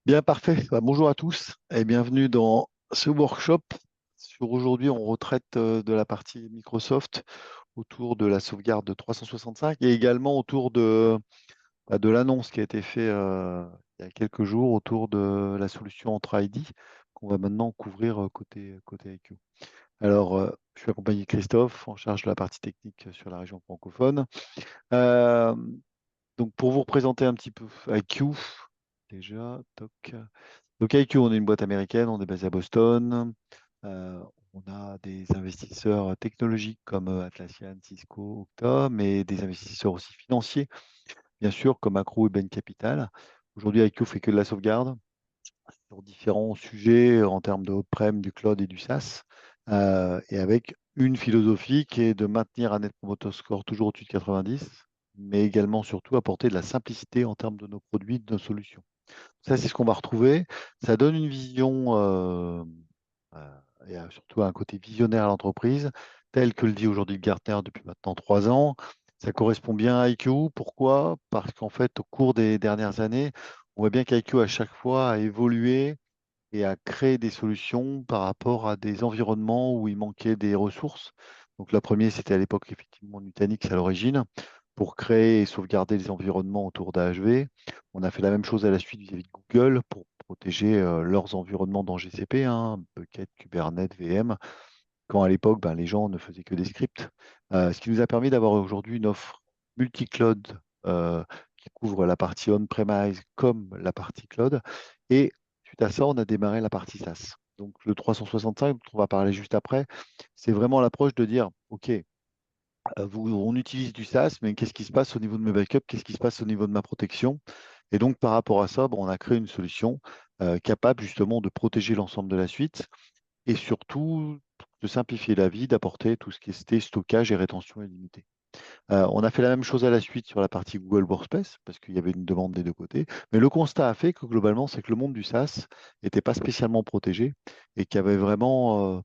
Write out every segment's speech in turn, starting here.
Bien, parfait. Bonjour à tous et bienvenue dans ce workshop. Aujourd'hui, on retraite de la partie Microsoft autour de la sauvegarde de 365 et également autour de l'annonce qui a été faite il y a quelques jours autour de la solution Entra ID qu'on va maintenant couvrir côté IQ. Alors, je suis accompagné de Christophe en charge de la partie technique sur la région francophone. Euh, donc, pour vous représenter un petit peu IQ, déjà, toc. Donc IQ, on est une boîte américaine, on est basé à Boston. Euh, on a des investisseurs technologiques comme Atlassian, Cisco, Okta, mais des investisseurs aussi financiers, bien sûr, comme Accro et Bain Capital. Aujourd'hui, IQ fait que de la sauvegarde sur différents sujets en termes de on-prem, du cloud et du SaaS, et avec une philosophie qui est de maintenir un Net Promoter Score toujours au-dessus de 90, mais également surtout apporter de la simplicité en termes de nos produits, de nos solutions. Ça, c'est ce qu'on va retrouver. Ça donne une vision euh, et surtout un côté visionnaire à l'entreprise, tel que le dit aujourd'hui Gartner depuis maintenant 3 ans. Ça correspond bien à IQ. Pourquoi? Parce qu'en fait, au cours des dernières années, on voit bien qu'IQ à chaque fois a évolué et a créé des solutions par rapport à des environnements où il manquait des ressources. Donc la première, c'était à l'époque effectivement Nutanix à l'origine pour créer et sauvegarder les environnements autour d'AHV. On a fait la même chose à la suite vis-à-vis de Google pour protéger leurs environnements dans GCP, hein, Bucket, Kubernetes, VM, quand à l'époque, ben, les gens ne faisaient que des scripts. Ce qui nous a permis d'avoir aujourd'hui une offre multi-cloud qui couvre la partie on-premise comme la partie cloud. Et suite à ça, on a démarré la partie SaaS. Donc le 365, dont on va parler juste après, c'est vraiment l'approche de dire, OK, on utilise du SaaS, mais qu'est-ce qui se passe au niveau de mes backups? Qu'est-ce qui se passe au niveau de ma protection? Et donc, par rapport à ça, bon, on a créé une solution capable justement de protéger l'ensemble de la suite et surtout de simplifier la vie, d'apporter tout ce qui était stockage et rétention illimitée. On a fait la même chose à la suite sur la partie Google Workspace, parce qu'il y avait une demande des deux côtés. Mais le constat a fait que globalement, c'est que le monde du SaaS n'était pas spécialement protégé et qu'il y avait vraiment,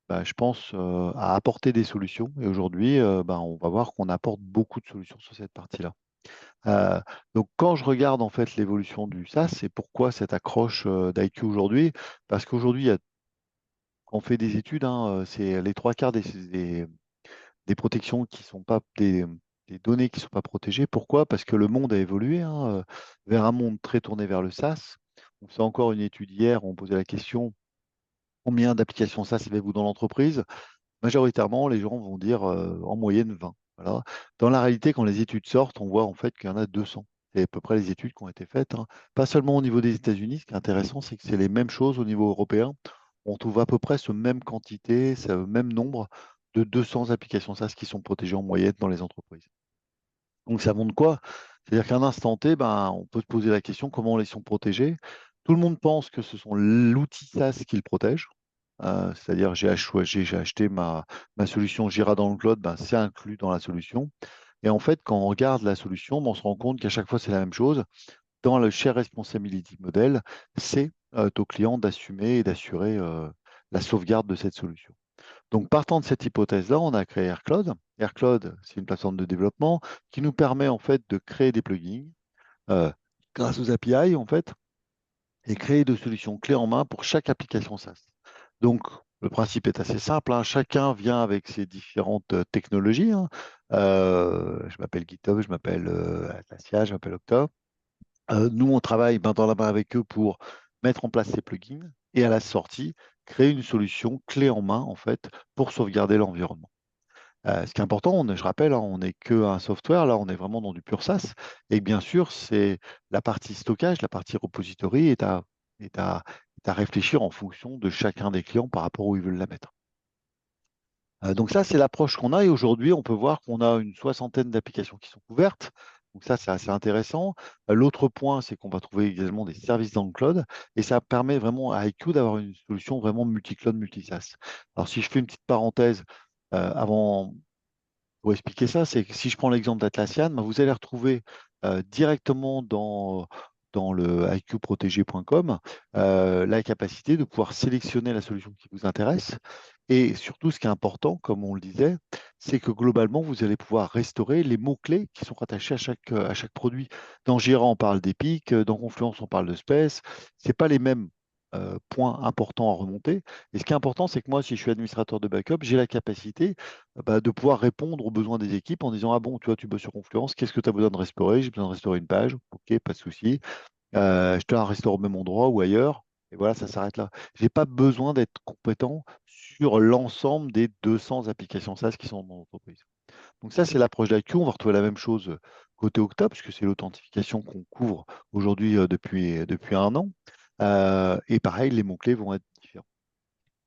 je pense, à apporter des solutions. Et aujourd'hui, on va voir qu'on apporte beaucoup de solutions sur cette partie-là. Euh, donc, quand je regarde en fait l'évolution du SaaS, et pourquoi cette accroche d'IQ aujourd'hui, parce qu'aujourd'hui, on fait des études, hein, c'est les trois quarts des protections qui sont pas des données qui ne sont pas protégées. Pourquoi? Parce que le monde a évolué vers un monde très tourné vers le SaaS. On fait encore une étude hier, on posait la question combien d'applications SaaS avez-vous dans l'entreprise? Majoritairement, les gens vont dire en moyenne 20. Voilà. Dans la réalité, quand les études sortent, on voit en fait qu'il y en a 200. C'est à peu près les études qui ont été faites, hein. Pas seulement au niveau des États-Unis, ce qui est intéressant, c'est que c'est les mêmes choses au niveau européen. On trouve à peu près ce même quantité, ce même nombre de 200 applications SaaS qui sont protégées en moyenne dans les entreprises. Donc ça montre quoi? C'est-à-dire qu'à un instant T, on peut se poser la question comment ils sont protégés. Tout le monde pense que ce sont l'outil SaaS qui le protège. C'est-à-dire j'ai acheté ma solution Jira dans le cloud, c'est inclus dans la solution. Et en fait, quand on regarde la solution, on se rend compte qu'à chaque fois, c'est la même chose. Dans le Share Responsibility Model, c'est au client d'assumer et d'assurer la sauvegarde de cette solution. Donc, partant de cette hypothèse-là, on a créé AirCloud. AirCloud, c'est une plateforme de développement qui nous permet en fait de créer des plugins euh, grâce aux API en fait et créer des solutions clés en main pour chaque application SaaS. Donc, le principe est assez simple, hein. Chacun vient avec ses différentes technologies, hein. Je m'appelle GitHub, je m'appelle Atlassian, je m'appelle Okta. Nous, on travaille main dans la main avec eux pour mettre en place ces plugins et à la sortie, créer une solution clé en main en fait pour sauvegarder l'environnement. Ce qui est important, je rappelle, hein, on n'est qu'un software, là on est vraiment dans du pur SaaS. Et bien sûr, c'est la partie stockage, la partie repository est à, est à réfléchir en fonction de chacun des clients par rapport où ils veulent la mettre. Donc ça, c'est l'approche qu'on a et aujourd'hui, on peut voir qu'on a une soixantaine d'applications qui sont couvertes. Donc ça, c'est assez intéressant. L'autre point, c'est qu'on va trouver également des services dans le cloud et ça permet vraiment à IQ d'avoir une solution vraiment multi-cloud, multi-SaaS. Alors si je fais une petite parenthèse avant pour expliquer ça, c'est que si je prends l'exemple d'Atlassian, vous allez retrouver directement dans le iqprotégé.com la capacité de pouvoir sélectionner la solution qui vous intéresse Et surtout, ce qui est important, comme on le disait, c'est que globalement, vous allez pouvoir restaurer les mots-clés qui sont rattachés à chaque produit. Dans Jira, on parle des pics, dans Confluence, on parle de Space. Ce n'est pas les mêmes points importants à remonter. Et ce qui est important, c'est que moi, si je suis administrateur de backup, j'ai la capacité de pouvoir répondre aux besoins des équipes en disant, ah bon, tu vois, tu bosses sur Confluence, qu'est-ce que tu as besoin de restaurer? J'ai besoin de restaurer une page. OK, pas de souci. Je te la restaure au même endroit ou ailleurs. Et voilà, ça s'arrête là. Je n'ai pas besoin d'être compétent sur l'ensemble des 200 applications SaaS qui sont dans l'entreprise. Donc ça, c'est l'approche d'IQ. On va retrouver la même chose côté Okta, puisque c'est l'authentification qu'on couvre aujourd'hui depuis un an. Et pareil, les mots-clés vont être différents.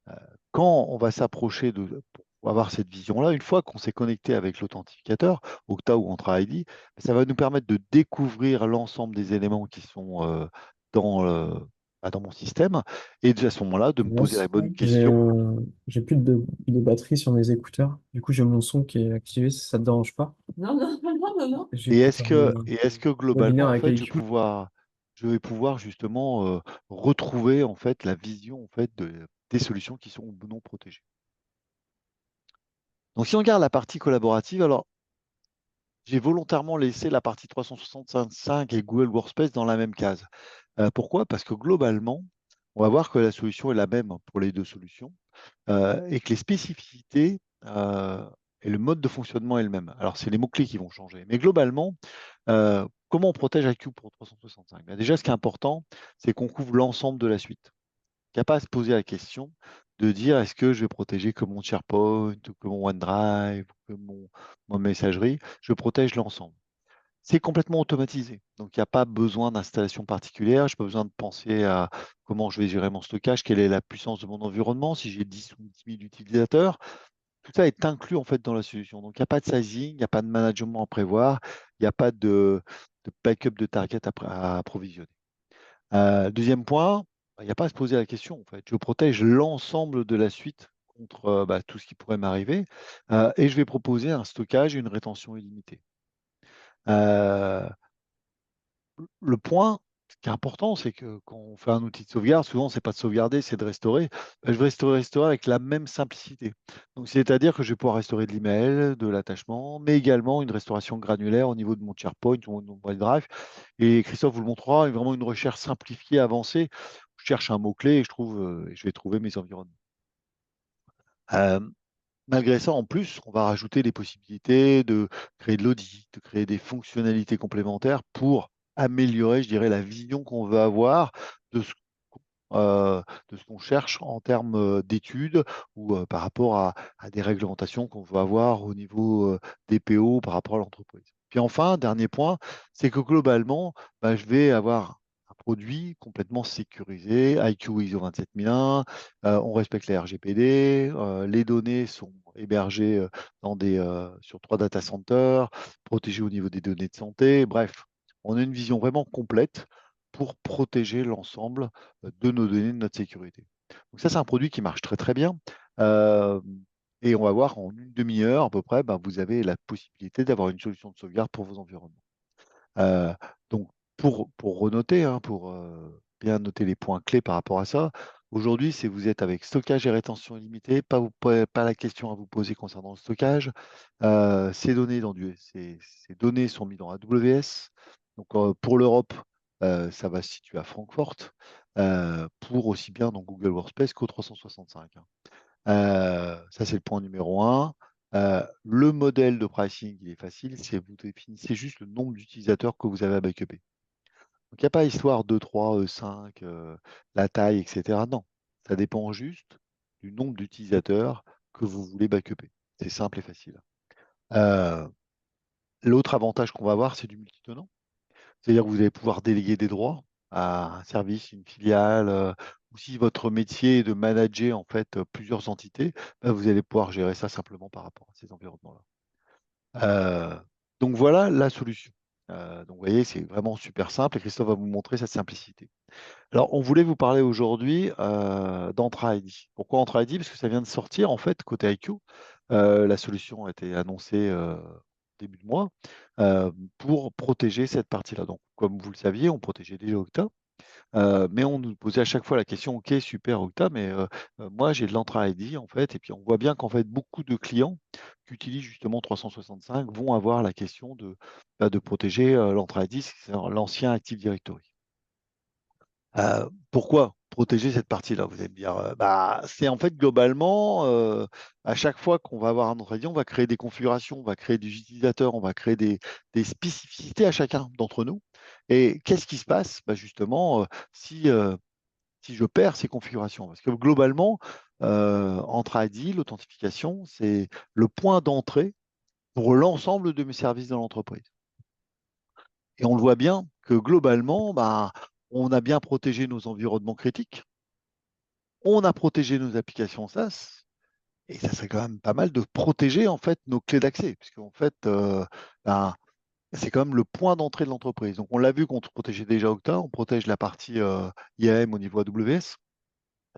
Euh, Quand on va s'approcher pour avoir cette vision-là, une fois qu'on s'est connecté avec l'authentificateur, Okta ou Entra ID, ça va nous permettre de découvrir l'ensemble des éléments qui sont dans, euh, dans mon système et à ce moment-là, de me poser la Mince, bonne j'ai question. j'ai plus de batterie sur mes écouteurs. Du coup, j'ai mon son qui est activé, si ça te dérange pas. Non, non, non, non, non, non. Et J'écoute est-ce un que, et est-ce que webinaire globalement, en avec fait, IQ. je vais pouvoir justement retrouver en fait la vision en fait des solutions qui sont ou non protégées. Donc, si on regarde la partie collaborative, alors j'ai volontairement laissé la partie 365 et Google Workspace dans la même case. Pourquoi? Parce que globalement, on va voir que la solution est la même pour les deux solutions et que les spécificités et le mode de fonctionnement est le même. Alors, c'est les mots-clés qui vont changer. Mais globalement, comment on protège IQ pour 365? Ben déjà, ce qui est important, c'est qu'on couvre l'ensemble de la suite. Il n'y a pas à se poser la question de dire est-ce que je vais protéger que mon SharePoint ou que mon OneDrive ou que mon messagerie. Je protège l'ensemble. C'est complètement automatisé. Donc, il n'y a pas besoin d'installation particulière. Je n'ai pas besoin de penser à comment je vais gérer mon stockage, quelle est la puissance de mon environnement, si j'ai 10 ou 10 000 utilisateurs. Tout ça est inclus en fait dans la solution. Donc, il n'y a pas de sizing, il n'y a pas de management à prévoir, il n'y a pas de backup de target à approvisionner. Deuxième point, il n'y a pas à se poser la question. En fait. Je protège l'ensemble de la suite contre tout ce qui pourrait m'arriver et je vais proposer un stockage et une rétention illimitée. Euh, le point qui est important, c'est que quand on fait un outil de sauvegarde, souvent, c'est pas de sauvegarder, c'est de restaurer. Je vais restaurer avec la même simplicité. Donc, c'est-à-dire que je vais pouvoir restaurer de l'email, de l'attachement, mais également une restauration granulaire au niveau de mon SharePoint ou de mon OneDrive. Et Christophe vous le montrera, vraiment une recherche simplifiée, avancée. Je cherche un mot-clé et je vais trouver mes environnements. Euh, Malgré ça, en plus, on va rajouter les possibilités de créer de l'audit, de créer des fonctionnalités complémentaires pour améliorer, je dirais, la vision qu'on veut avoir de ce, euh, de ce qu'on cherche en termes d'études ou par rapport à des réglementations qu'on veut avoir au niveau des PO par rapport à l'entreprise. Puis enfin, dernier point, c'est que globalement, je vais avoir un produit complètement sécurisé, IQ ISO 27001, on respecte les RGPD, les données sont hébergées sur 3 data centers, protégées au niveau des données de santé. Bref, on a une vision vraiment complète pour protéger l'ensemble de nos données, de notre sécurité. Donc ça, c'est un produit qui marche très très bien. Euh, et on va voir en une demi-heure à peu près, vous avez la possibilité d'avoir une solution de sauvegarde pour vos environnements. Euh, donc pour renoter, hein, pour bien noter les points clés par rapport à ça, aujourd'hui, si vous êtes avec stockage et rétention illimitée, pas la question à vous poser concernant le stockage. Ces données sont mises dans AWS. Donc pour l'Europe, ça va se situer à Francfort, pour aussi bien dans Google Workspace qu'au 365. Hein. Ça, c'est le point numéro un. Le modèle de pricing, il est facile, c'est vous définissez juste le nombre d'utilisateurs que vous avez à backuper. Donc, il n'y a pas histoire 2, 3, 5, la taille, etc. Non, ça dépend juste du nombre d'utilisateurs que vous voulez backuper. C'est simple et facile. Euh, L'autre avantage qu'on va avoir, c'est du multitenant. C'est-à-dire que vous allez pouvoir déléguer des droits à un service, une filiale, ou si votre métier est de manager en fait plusieurs entités, vous allez pouvoir gérer ça simplement par rapport à ces environnements-là. Euh, donc voilà la solution. Donc vous voyez, c'est vraiment super simple et Christophe va vous montrer sa simplicité. Alors, on voulait vous parler aujourd'hui d'Entra ID. Pourquoi Entra ID? Parce que ça vient de sortir en fait côté IQ. La solution a été annoncée début de mois pour protéger cette partie-là. Donc, comme vous le saviez, on protégeait déjà Okta. Mais on nous posait à chaque fois la question, OK, super Okta, mais moi j'ai de l'Entra ID en fait, et puis on voit bien qu'en fait beaucoup de clients qui utilisent justement 365 vont avoir la question de protéger l'Entra ID, c'est l'ancien Active Directory. Pourquoi protéger cette partie-là? Vous allez me dire, bah, c'est en fait globalement, à chaque fois qu'on va avoir un Entra ID, on va créer des configurations, on va créer des utilisateurs, on va créer des spécificités à chacun d'entre nous. Et qu'est-ce qui se passe? Bah, justement, si je perds ces configurations. Parce que globalement, entre ID, l'authentification, c'est le point d'entrée pour l'ensemble de mes services dans l'entreprise. Et on le voit bien que globalement, bah, on a bien protégé nos environnements critiques, on a protégé nos applications SaaS, et ça serait quand même pas mal de protéger en fait nos clés d'accès, puisque en fait, bah, c'est quand même le point d'entrée de l'entreprise. Donc on l'a vu qu'on protégeait déjà Okta, on protège la partie IAM au niveau AWS.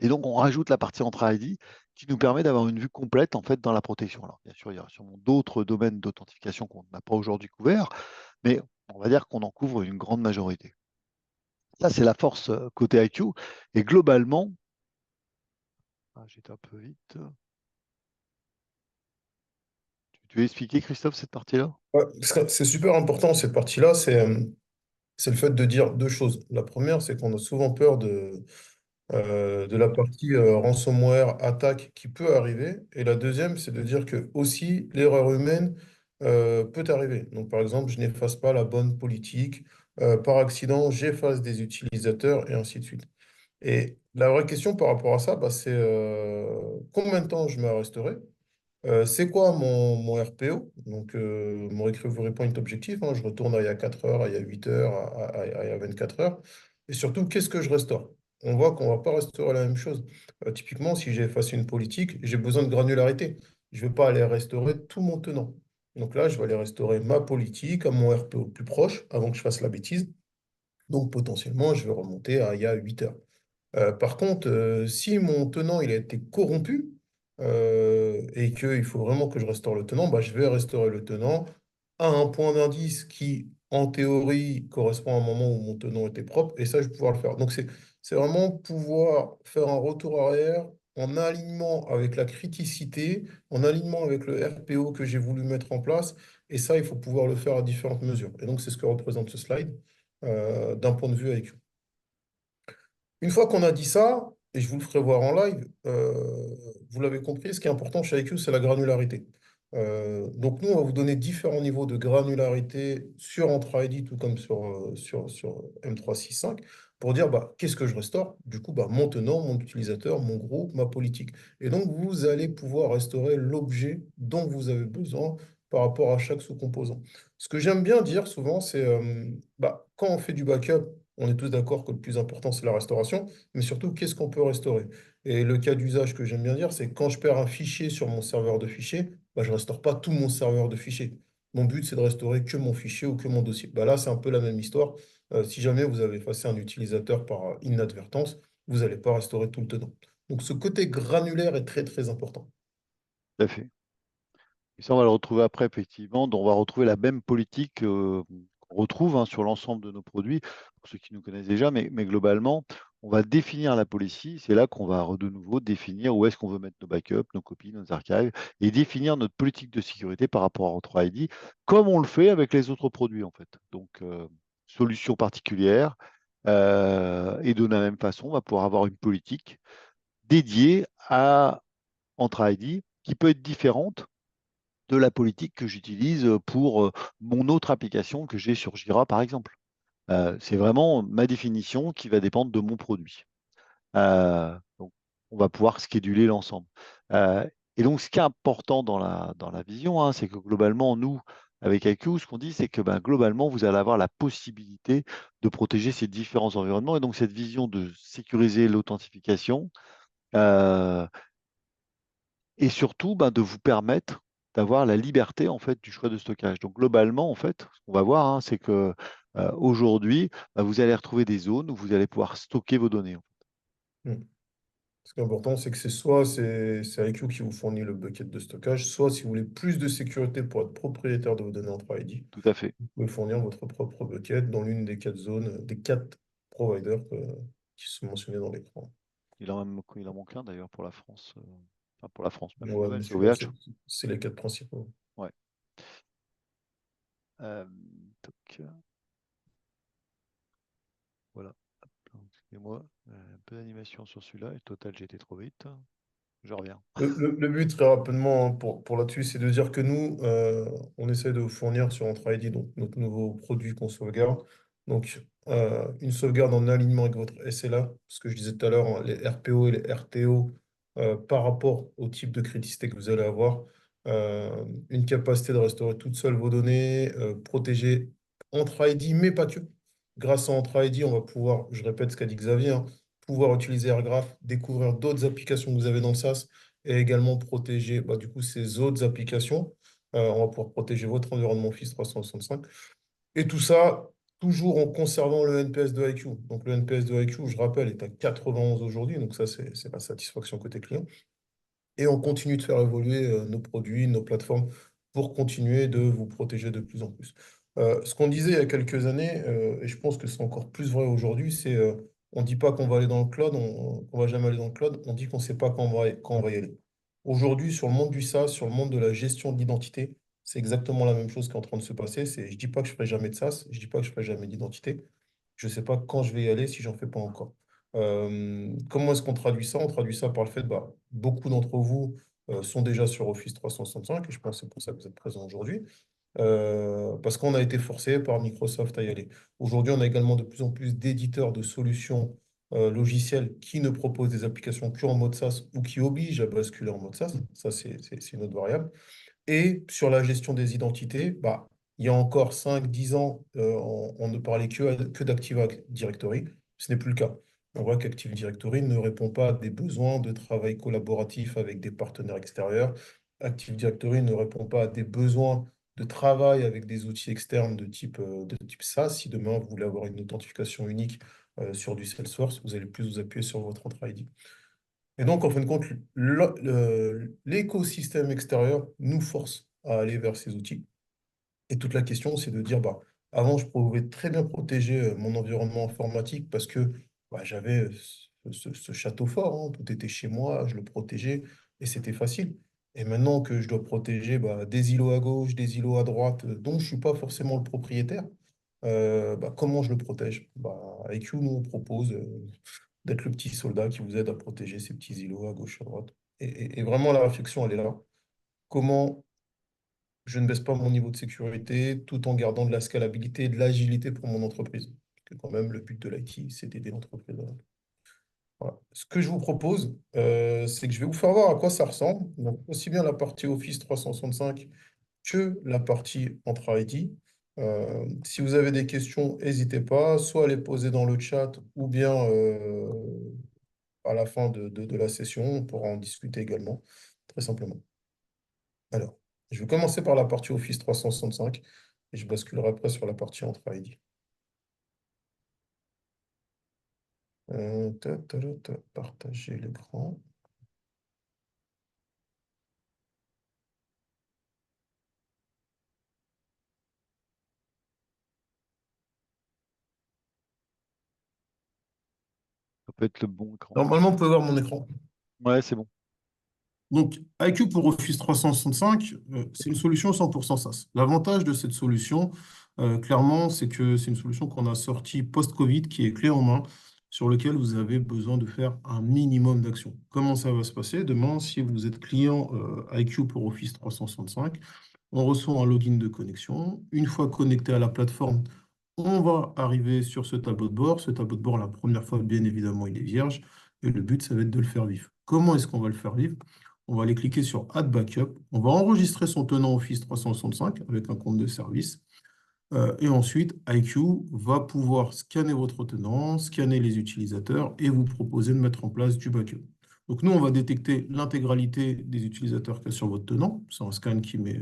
Et donc, on rajoute la partie Entra ID qui nous permet d'avoir une vue complète en fait dans la protection. Alors, bien sûr, il y a sûrement d'autres domaines d'authentification qu'on n'a pas aujourd'hui couverts, mais on va dire qu'on en couvre une grande majorité. Ça, c'est la force côté IQ. Et globalement, j'étais un peu vite. Tu veux expliquer, Christophe, cette partie-là? Ouais, parce que c'est super important cette partie-là, c'est le fait de dire deux choses. La première, c'est qu'on a souvent peur de la partie ransomware, attaque qui peut arriver. Et la deuxième, c'est de dire que aussi l'erreur humaine peut arriver. Donc par exemple, je n'efface pas la bonne politique, par accident, j'efface des utilisateurs et ainsi de suite. Et la vraie question par rapport à ça, bah, c'est combien de temps je me resterai? C'est quoi mon RPO? Donc, mon Recovery Point objectif, hein, je retourne à il y a 4 heures, à il y a 8 heures, à il y a 24 heures. Et surtout, qu'est-ce que je restaure? On voit qu'on ne va pas restaurer la même chose. Typiquement, si j'ai effacé une politique, j'ai besoin de granularité. Je ne vais pas aller restaurer tout mon tenant. Donc là, je vais aller restaurer ma politique à mon RPO plus proche avant que je fasse la bêtise. Donc, potentiellement, je vais remonter à il y a 8 heures. Par contre, si mon tenant il a été corrompu et qu'il faut vraiment que je restaure le tenant, bah, je vais restaurer le tenant à un point d'indice qui, en théorie, correspond à un moment où mon tenant était propre, et ça, je vais pouvoir le faire. Donc, c'est vraiment pouvoir faire un retour arrière en alignement avec la criticité, en alignement avec le RPO que j'ai voulu mettre en place, et ça, il faut pouvoir le faire à différentes mesures. Et donc, c'est ce que représente ce slide d'un point de vue IQ. Une fois qu'on a dit ça, et je vous le ferai voir en live, vous l'avez compris, ce qui est important chez IQ, c'est la granularité. Donc nous, on va vous donner différents niveaux de granularité sur Entra ID, tout comme sur M365, pour dire bah, qu'est-ce que je restaure? Du coup, bah, mon tenant, mon utilisateur, mon groupe, ma politique. Et donc, vous allez pouvoir restaurer l'objet dont vous avez besoin par rapport à chaque sous-composant. Ce que j'aime bien dire souvent, c'est bah, quand on fait du backup, on est tous d'accord que le plus important, c'est la restauration, mais surtout, qu'est-ce qu'on peut restaurer? Et le cas d'usage que j'aime bien dire, c'est quand je perds un fichier sur mon serveur de fichiers, bah, je ne restaure pas tout mon serveur de fichiers. Mon but, c'est de restaurer que mon fichier ou que mon dossier. Bah, là, c'est un peu la même histoire. Si jamais vous avez effacé un utilisateur par inadvertance, vous n'allez pas restaurer tout le tenant. Donc, ce côté granulaire est très, très important. Tout à fait. Et ça, on va le retrouver après, effectivement. Donc, on va retrouver la même politique qu'on retrouve sur l'ensemble de nos produits, pour ceux qui nous connaissent déjà, mais globalement, on va définir la policy. C'est là qu'on va de nouveau définir où est-ce qu'on veut mettre nos backups, nos copies, nos archives, et définir notre politique de sécurité par rapport à notre ID, comme on le fait avec les autres produits, en fait. Donc, solution particulière. Et de la même façon, on va pouvoir avoir une politique dédiée à Entra ID qui peut être différente de la politique que j'utilise pour mon autre application que j'ai sur Jira, par exemple. C'est vraiment ma définition qui va dépendre de mon produit. Donc, on va pouvoir scheduler l'ensemble. Et donc, ce qui est important dans la vision, c'est que globalement, nous, avec IQ, ce qu'on dit, c'est que globalement, vous allez avoir la possibilité de protéger ces différents environnements. Et donc, cette vision de sécuriser l'authentification, euh, et surtout de vous permettre d'avoir la liberté en fait du choix de stockage. Donc globalement, en fait, ce qu'on va voir, c'est que aujourd'hui, vous allez retrouver des zones où vous allez pouvoir stocker vos données. Mm. Ce qui est important, c'est que c'est IQ qui vous fournit le bucket de stockage, soit si vous voulez plus de sécurité pour être propriétaire de vos données Entra ID, Tout à fait. vous pouvez fournir votre propre bucket dans l'une des 4 zones, des 4 providers qui sont mentionnés dans l'écran. Il en manque un d'ailleurs pour la France. Enfin, pour la France, même la Ouais, nouvelle, mais c'est celui-là, OVH. c'est les quatre principaux. Ouais. Donc, voilà. Excusez-moi, un peu d'animation sur celui-là. Et total, j'ai été trop vite. Je reviens. Le but, très rapidement, hein, pour là-dessus, c'est de dire que nous, on essaie de vous fournir sur Entra ID, donc notre nouveau produit qu'on sauvegarde. Donc, une sauvegarde en alignement avec votre SLA, ce que je disais tout à l'heure, hein, les RPO et les RTO, par rapport au type de criticité que vous allez avoir. Une capacité de restaurer toutes seules vos données, protéger Entra ID, mais pas que. Grâce à Entra ID, on va pouvoir, je répète ce qu'a dit Xavier, hein, pouvoir utiliser AirGraph, découvrir d'autres applications que vous avez dans le SaaS et également protéger du coup ces autres applications. On va pouvoir protéger votre environnement Office 365. Et tout ça, toujours en conservant le NPS de IQ. Donc le NPS de IQ, je rappelle, est à 91 aujourd'hui. Donc ça, c'est la satisfaction côté client. Et on continue de faire évoluer nos produits, nos plateformes pour continuer de vous protéger de plus en plus. Ce qu'on disait il y a quelques années, et je pense que c'est encore plus vrai aujourd'hui, c'est on ne dit pas qu'on va aller dans le cloud, qu'on va jamais aller dans le cloud, on dit qu'on ne sait pas quand on va y aller. Aujourd'hui, sur le monde du SaaS, sur le monde de la gestion de l'identité, c'est exactement la même chose qui est en train de se passer. Je ne dis pas que je ne ferai jamais de SaaS, je ne dis pas que je ne ferai jamais d'identité. Je ne sais pas quand je vais y aller si j'en fais pas encore. Comment est-ce qu'on traduit ça? On traduit ça par le fait, beaucoup d'entre vous sont déjà sur Office 365, et je pense que c'est pour ça que vous êtes présents aujourd'hui, parce qu'on a été forcé par Microsoft à y aller. Aujourd'hui, on a également de plus en plus d'éditeurs de solutions logicielles qui ne proposent des applications que en mode SaaS ou qui obligent à basculer en mode SaaS. Ça, c'est une autre variable. Et sur la gestion des identités, il y a encore 5 10 ans, on ne parlait que d'Active Directory. Ce n'est plus le cas. On voit qu'Active Directory ne répond pas à des besoins de travail collaboratif avec des partenaires extérieurs. Active Directory ne répond pas à des besoins de travail avec des outils externes de type SaaS. Si demain vous voulez avoir une authentification unique sur du Salesforce, vous allez plus vous appuyer sur votre Entra ID. Et donc, en fin de compte, l'écosystème extérieur nous force à aller vers ces outils. Et toute la question, c'est de dire, avant, je pouvais très bien protéger mon environnement informatique parce que j'avais ce château fort, hein, tout était chez moi, je le protégeais et c'était facile. Et maintenant que je dois protéger des îlots à gauche, des îlots à droite, dont je ne suis pas forcément le propriétaire, comment je le protège? IQ nous propose d'être le petit soldat qui vous aide à protéger ces petits îlots à gauche, à droite. Et vraiment, la réflexion, elle est là. Comment je ne baisse pas mon niveau de sécurité tout en gardant de la scalabilité et de l'agilité pour mon entreprise. Parce que quand même, le but de l'IT, c'est d'aider l'entreprise. Voilà. Ce que je vous propose, c'est que je vais vous faire voir à quoi ça ressemble. Donc, aussi bien la partie Office 365 que la partie Entra ID. Si vous avez des questions, n'hésitez pas, soit à les poser dans le chat ou bien à la fin de la session, on pourra en discuter également, très simplement. Alors, je vais commencer par la partie Office 365 et je basculerai après sur la partie Entra ID. Partager l'écran. Ça peut être le bon écran. Normalement, on peut voir mon écran. Ouais, c'est bon. Donc, IQ pour Office 365, c'est une solution 100% SaaS. L'avantage de cette solution, clairement, c'est que c'est une solution qu'on a sortie post-Covid, qui est clé en main, sur lequel vous avez besoin de faire un minimum d'actions. Comment ça va se passer? Demain, si vous êtes client IQ pour Office 365, on reçoit un login de connexion. Une fois connecté à la plateforme, on va arriver sur ce tableau de bord. Ce tableau de bord, la première fois, bien évidemment, il est vierge. Et le but, ça va être de le faire vivre. Comment est-ce qu'on va le faire vivre? On va aller cliquer sur Add Backup. On va enregistrer son tenant Office 365 avec un compte de service. Et ensuite, IQ va pouvoir scanner votre tenant, scanner les utilisateurs et vous proposer de mettre en place du backup. Donc nous, on va détecter l'intégralité des utilisateurs qu'il y a sur votre tenant. C'est un scan qui met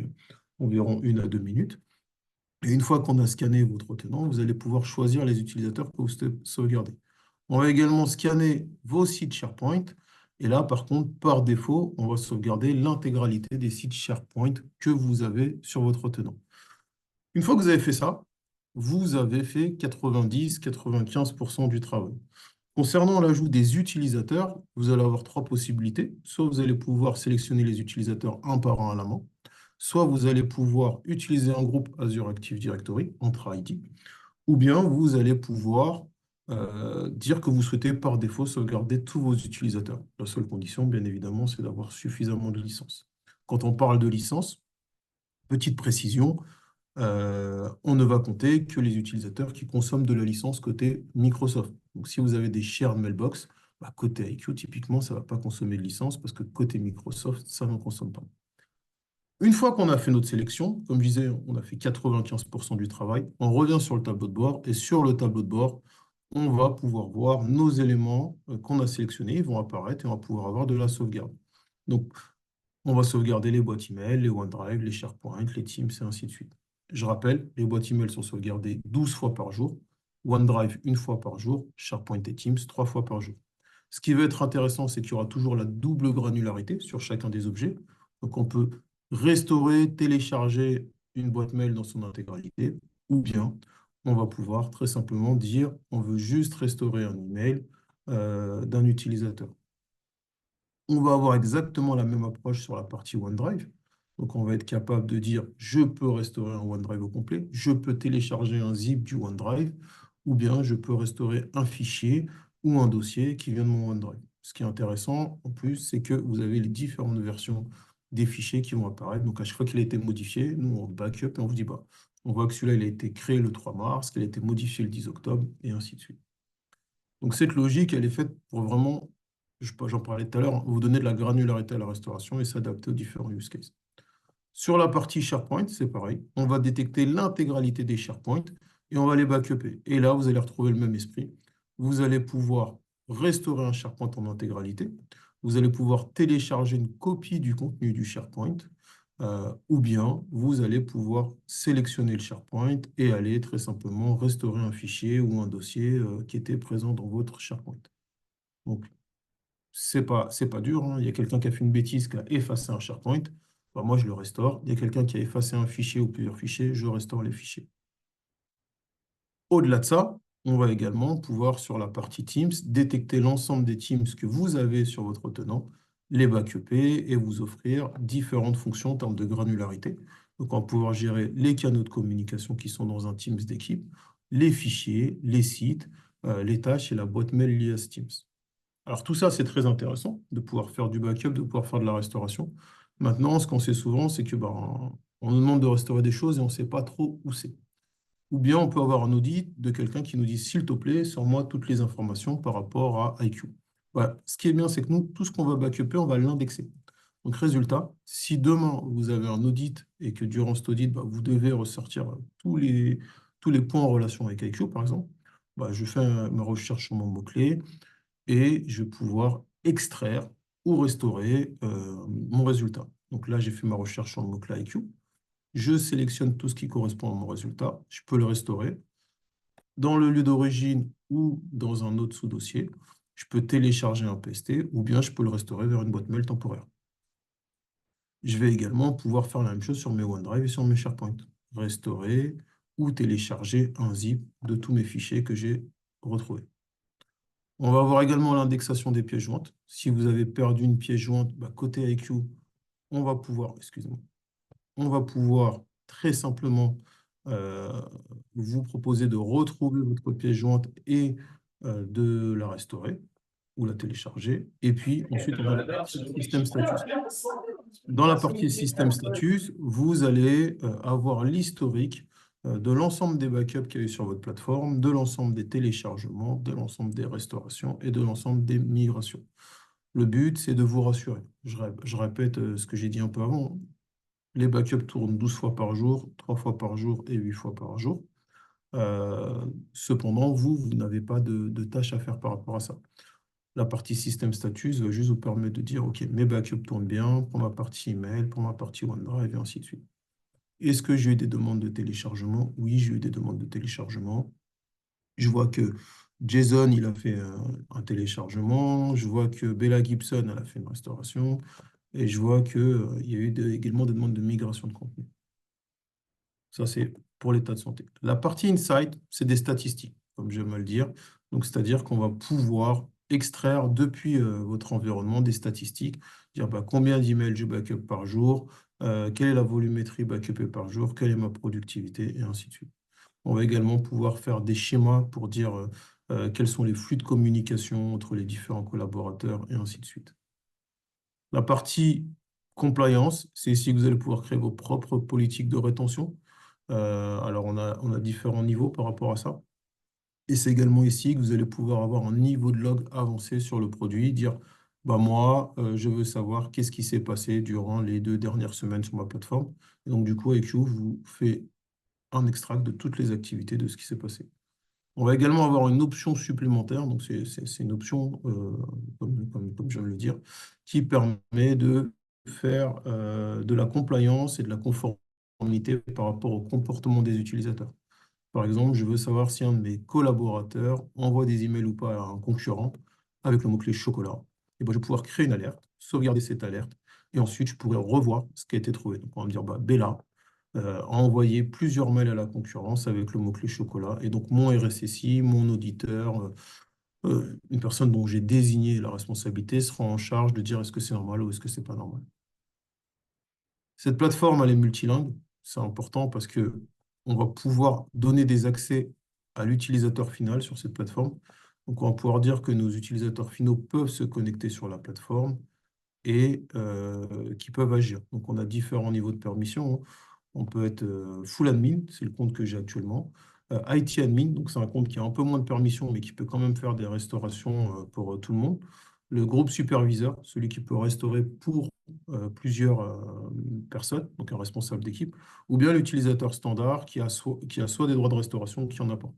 environ 1 à 2 minutes. Et une fois qu'on a scanné votre tenant, vous allez pouvoir choisir les utilisateurs que vous sauvegardez. On va également scanner vos sites SharePoint. Et là, par contre, par défaut, on va sauvegarder l'intégralité des sites SharePoint que vous avez sur votre tenant. Une fois que vous avez fait ça, vous avez fait 90-95% du travail. Concernant l'ajout des utilisateurs, vous allez avoir trois possibilités. Soit vous allez pouvoir sélectionner les utilisateurs un par un à la main, soit vous allez pouvoir utiliser un groupe Azure Active Directory entre ID, ou bien vous allez pouvoir dire que vous souhaitez par défaut sauvegarder tous vos utilisateurs. La seule condition, bien évidemment, c'est d'avoir suffisamment de licences. Quand on parle de licences, petite précision, on ne va compter que les utilisateurs qui consomment de la licence côté Microsoft. Donc, si vous avez des shared mailbox, bah, côté IQ, typiquement, ça ne va pas consommer de licence parce que côté Microsoft, ça n'en consomme pas. Une fois qu'on a fait notre sélection, comme je disais, on a fait 95% du travail, on revient sur le tableau de bord et sur le tableau de bord, on va pouvoir voir nos éléments qu'on a sélectionnés, ils vont apparaître et on va pouvoir avoir de la sauvegarde. Donc, on va sauvegarder les boîtes email, les OneDrive, les SharePoint, les Teams et ainsi de suite. Je rappelle, les boîtes email sont sauvegardées 12 fois par jour, OneDrive une fois par jour, SharePoint et Teams 3 fois par jour. Ce qui va être intéressant, c'est qu'il y aura toujours la double granularité sur chacun des objets. Donc, on peut restaurer, télécharger une boîte mail dans son intégralité, ou bien on va pouvoir très simplement dire on veut juste restaurer un email d'un utilisateur. On va avoir exactement la même approche sur la partie OneDrive. Donc, on va être capable de dire, je peux restaurer un OneDrive au complet, je peux télécharger un zip du OneDrive, ou bien je peux restaurer un fichier ou un dossier qui vient de mon OneDrive. Ce qui est intéressant, en plus, c'est que vous avez les différentes versions des fichiers qui vont apparaître. Donc, à chaque fois qu'il a été modifié, nous, on backup et on vous dit, bah, on voit que celui-là, il a été créé le 3 mars, qu'il a été modifié le 10 octobre, et ainsi de suite. Donc cette logique, elle est faite pour vraiment, j'en parlais tout à l'heure, vous donner de la granularité à la restauration et s'adapter aux différents use cases. Sur la partie SharePoint, c'est pareil. On va détecter l'intégralité des SharePoint et on va les backuper. Et là, vous allez retrouver le même esprit. Vous allez pouvoir restaurer un SharePoint en intégralité. Vous allez pouvoir télécharger une copie du contenu du SharePoint. Ou bien vous allez pouvoir sélectionner le SharePoint et aller très simplement restaurer un fichier ou un dossier qui était présent dans votre SharePoint. Donc, c'est pas dur, hein. Il y a quelqu'un qui a fait une bêtise, qui a effacé un SharePoint. Bah, moi, je le restaure. Il y a quelqu'un qui a effacé un fichier ou plusieurs fichiers, je restaure les fichiers. Au-delà de ça, on va également pouvoir, sur la partie Teams, détecter l'ensemble des Teams que vous avez sur votre tenant, les backuper et vous offrir différentes fonctions en termes de granularité. Donc, on va pouvoir gérer les canaux de communication qui sont dans un Teams d'équipe, les fichiers, les sites, les tâches et la boîte mail liée à ce Teams. Alors, tout ça, c'est très intéressant de pouvoir faire du backup, de pouvoir faire de la restauration. Maintenant, ce qu'on sait souvent, c'est que on nous demande de restaurer des choses et on ne sait pas trop où c'est. Ou bien on peut avoir un audit de quelqu'un qui nous dit, s'il te plaît, sors-moi toutes les informations par rapport à IQ. Voilà. Ce qui est bien, c'est que nous, tout ce qu'on va backuper, on va l'indexer. Donc, résultat, si demain, vous avez un audit et que durant cet audit, vous devez ressortir tous les points en relation avec IQ, par exemple, je fais ma recherche sur mon mot-clé et je vais pouvoir extraire ou restaurer mon résultat. Donc là, j'ai fait ma recherche sur le mot-clé IQ. Je sélectionne tout ce qui correspond à mon résultat. Je peux le restaurer dans le lieu d'origine ou dans un autre sous-dossier. Je peux télécharger un PST ou bien je peux le restaurer vers une boîte mail temporaire. Je vais également pouvoir faire la même chose sur mes OneDrive et sur mes SharePoint. Restaurer ou télécharger un zip de tous mes fichiers que j'ai retrouvés. On va avoir également l'indexation des pièces jointes. Si vous avez perdu une pièce jointe, côté IQ, on va pouvoir, excusez-moi, on va pouvoir très simplement vous proposer de retrouver votre pièce jointe et de la restaurer ou la télécharger. Et puis ensuite, on a la partie système status. Dans la partie système status, vous allez avoir l'historique de l'ensemble des backups qu'il y a eu sur votre plateforme, de l'ensemble des téléchargements, de l'ensemble des restaurations et de l'ensemble des migrations. Le but, c'est de vous rassurer. Je répète ce que j'ai dit un peu avant. Les backups tournent 12 fois par jour, 3 fois par jour et 8 fois par jour. Cependant, vous n'avez pas de tâches à faire par rapport à ça. La partie système status va juste vous permettre de dire, OK, mes backups tournent bien pour ma partie email, pour ma partie OneDrive et ainsi de suite. Est-ce que j'ai eu des demandes de téléchargement? Oui, j'ai eu des demandes de téléchargement. Je vois que Jason, il a fait un téléchargement. Je vois que Bella Gibson, elle a fait une restauration. Et je vois qu'il y a eu également des demandes de migration de contenu. Ça, c'est pour l'état de santé. La partie Insight, c'est des statistiques, comme j'aime à le dire. Donc, c'est-à-dire qu'on va pouvoir extraire depuis votre environnement des statistiques, dire bah, combien d'emails je backup par jour, quelle est la volumétrie backupée par jour, quelle est ma productivité, et ainsi de suite. On va également pouvoir faire des schémas pour dire quels sont les flux de communication entre les différents collaborateurs, et ainsi de suite. La partie compliance, c'est ici que vous allez pouvoir créer vos propres politiques de rétention. Alors, on a différents niveaux par rapport à ça. Et c'est également ici que vous allez pouvoir avoir un niveau de log avancé sur le produit, dire, bah moi, je veux savoir qu'est-ce qui s'est passé durant les 2 dernières semaines sur ma plateforme. Et donc, du coup, IQ vous fait un extract de toutes les activités de ce qui s'est passé. On va également avoir une option supplémentaire, donc c'est une option, comme je viens de le dire, qui permet de faire de la compliance et de la conformité par rapport au comportement des utilisateurs. Par exemple, je veux savoir si un de mes collaborateurs envoie des emails ou pas à un concurrent avec le mot-clé chocolat. Et ben, je vais pouvoir créer une alerte, sauvegarder cette alerte, et ensuite je pourrais revoir ce qui a été trouvé. Donc on va me dire, bah, Bella a envoyé plusieurs mails à la concurrence avec le mot-clé chocolat. Et donc mon RSSI, mon auditeur, une personne dont j'ai désigné la responsabilité sera en charge de dire est-ce que c'est normal ou est-ce que c'est pas normal. Cette plateforme, elle est multilingue. C'est important parce que on va pouvoir donner des accès à l'utilisateur final sur cette plateforme. Donc, on va pouvoir dire que nos utilisateurs finaux peuvent se connecter sur la plateforme et qui peuvent agir. Donc, on a différents niveaux de permission. On peut être full admin, c'est le compte que j'ai actuellement. IT admin, donc c'est un compte qui a un peu moins de permissions, mais qui peut quand même faire des restaurations pour tout le monde. Le groupe superviseur, celui qui peut restaurer pour plusieurs personnes, donc un responsable d'équipe, ou bien l'utilisateur standard qui a soit des droits de restauration ou qui n'en a pas.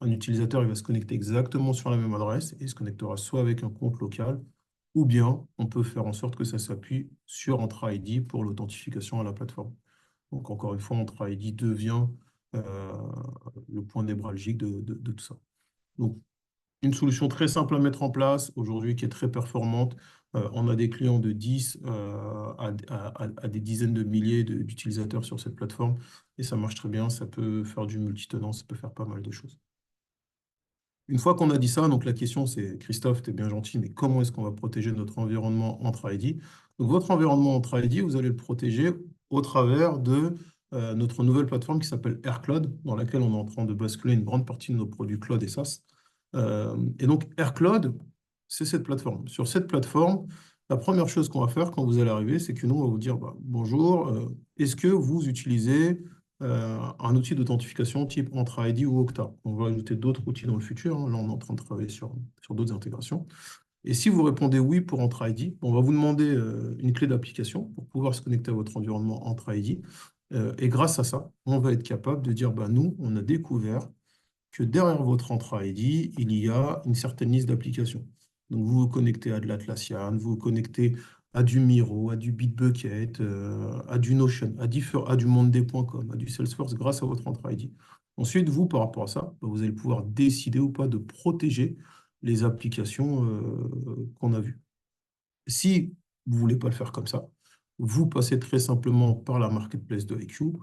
Un utilisateur, il va se connecter exactement sur la même adresse et il se connectera soit avec un compte local, ou bien on peut faire en sorte que ça s'appuie sur Entra ID pour l'authentification à la plateforme. Donc, encore une fois, Entra ID devient euh, le point névralgique de tout ça. Donc, une solution très simple à mettre en place aujourd'hui qui est très performante. On a des clients de 10 à des dizaines de milliers d'utilisateurs sur cette plateforme et ça marche très bien. Ça peut faire du multitenant, ça peut faire pas mal de choses. Une fois qu'on a dit ça, donc la question c'est, Christophe, tu es bien gentil, mais comment est-ce qu'on va protéger notre environnement Entra ID? Donc votre environnement Entra ID, vous allez le protéger au travers de notre nouvelle plateforme qui s'appelle AirCloud, dans laquelle on est en train de basculer une grande partie de nos produits cloud et SaaS. Et donc AirCloud, c'est cette plateforme. Sur cette plateforme, la première chose qu'on va faire quand vous allez arriver, c'est que nous, on va vous dire, bah, bonjour, est-ce que vous utilisez un outil d'authentification type Entra ID ou Okta? On va ajouter d'autres outils dans le futur, hein. Là, on est en train de travailler sur d'autres intégrations. Et si vous répondez oui pour Entra ID, on va vous demander une clé d'application pour pouvoir se connecter à votre environnement Entra ID. Et grâce à ça, on va être capable de dire, bah, nous, on a découvert que derrière votre Entra ID, il y a une certaine liste d'applications. Donc, vous vous connectez à de l'Atlassian, vous vous connectez à du Miro, à du Bitbucket, à du Notion, à du monday.com, à du Salesforce grâce à votre Entra ID. Ensuite, vous, par rapport à ça, bah, vous allez pouvoir décider ou pas de protéger les applications qu'on a vues. Si vous ne voulez pas le faire comme ça, vous passez très simplement par la marketplace de IQ,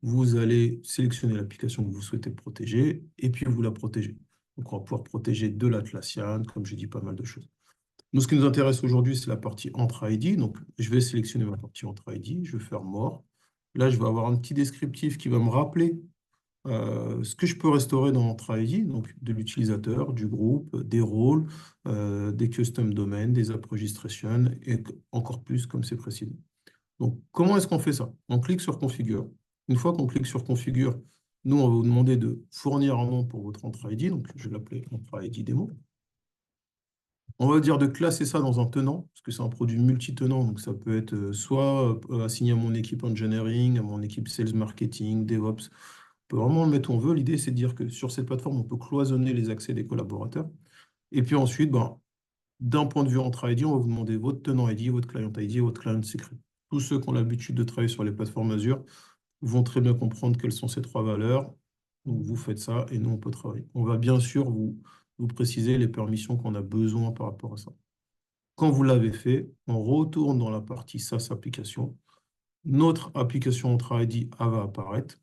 vous allez sélectionner l'application que vous souhaitez protéger et puis vous la protégez. Donc, on va pouvoir protéger de l'Atlassian, comme j'ai dit, pas mal de choses. Nous, ce qui nous intéresse aujourd'hui, c'est la partie Entra ID. Donc, je vais sélectionner ma partie Entra ID, je vais faire More. Là, je vais avoir un petit descriptif qui va me rappeler ce que je peux restaurer dans Entra ID, donc de l'utilisateur, du groupe, des rôles, des custom domains, des app registration et encore plus comme c'est précisé. Donc, comment est-ce qu'on fait ça? On clique sur Configure. Une fois qu'on clique sur Configure, nous, on va vous demander de fournir un nom pour votre Entra ID. Donc, je vais l'appeler Entra ID Demo. On va dire de classer ça dans un tenant, parce que c'est un produit multi-tenant. Donc, ça peut être soit assigné à mon équipe engineering, à mon équipe sales marketing, DevOps. On peut vraiment le mettre où on veut. L'idée, c'est de dire que sur cette plateforme, on peut cloisonner les accès des collaborateurs. Et puis ensuite, ben, d'un point de vue Entra ID, on va vous demander votre tenant ID, votre client ID et votre client secret. Tous ceux qui ont l'habitude de travailler sur les plateformes Azure vont très bien comprendre quelles sont ces 3 valeurs. Donc, vous faites ça et nous, on peut travailler. On va bien sûr vous préciser les permissions qu'on a besoin par rapport à ça. Quand vous l'avez fait, on retourne dans la partie SaaS application. Notre application Entra ID va apparaître.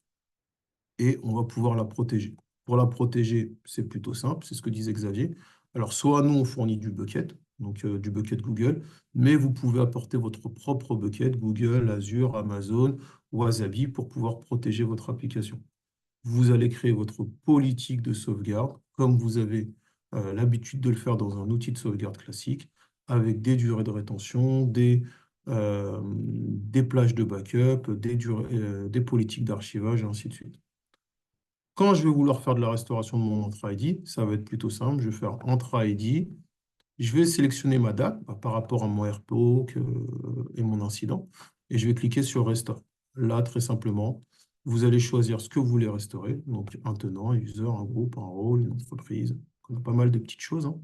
et on va pouvoir la protéger. Pour la protéger, c'est plutôt simple, c'est ce que disait Xavier. Alors, soit nous, on fournit du bucket, donc du bucket Google, mais vous pouvez apporter votre propre bucket Google, Azure, Amazon, Wasabi pour pouvoir protéger votre application. Vous allez créer votre politique de sauvegarde, comme vous avez l'habitude de le faire dans un outil de sauvegarde classique, avec des durées de rétention, des plages de backup, des politiques d'archivage, et ainsi de suite. Quand je vais vouloir faire de la restauration de mon Entra ID, ça va être plutôt simple. Je vais faire Entra ID. Je vais sélectionner ma date par rapport à mon RPO et mon incident. Et je vais cliquer sur Restore. Là, très simplement, vous allez choisir ce que vous voulez restaurer. Donc, un tenant, un user, un groupe, un rôle, une entreprise. On a pas mal de petites choses, hein.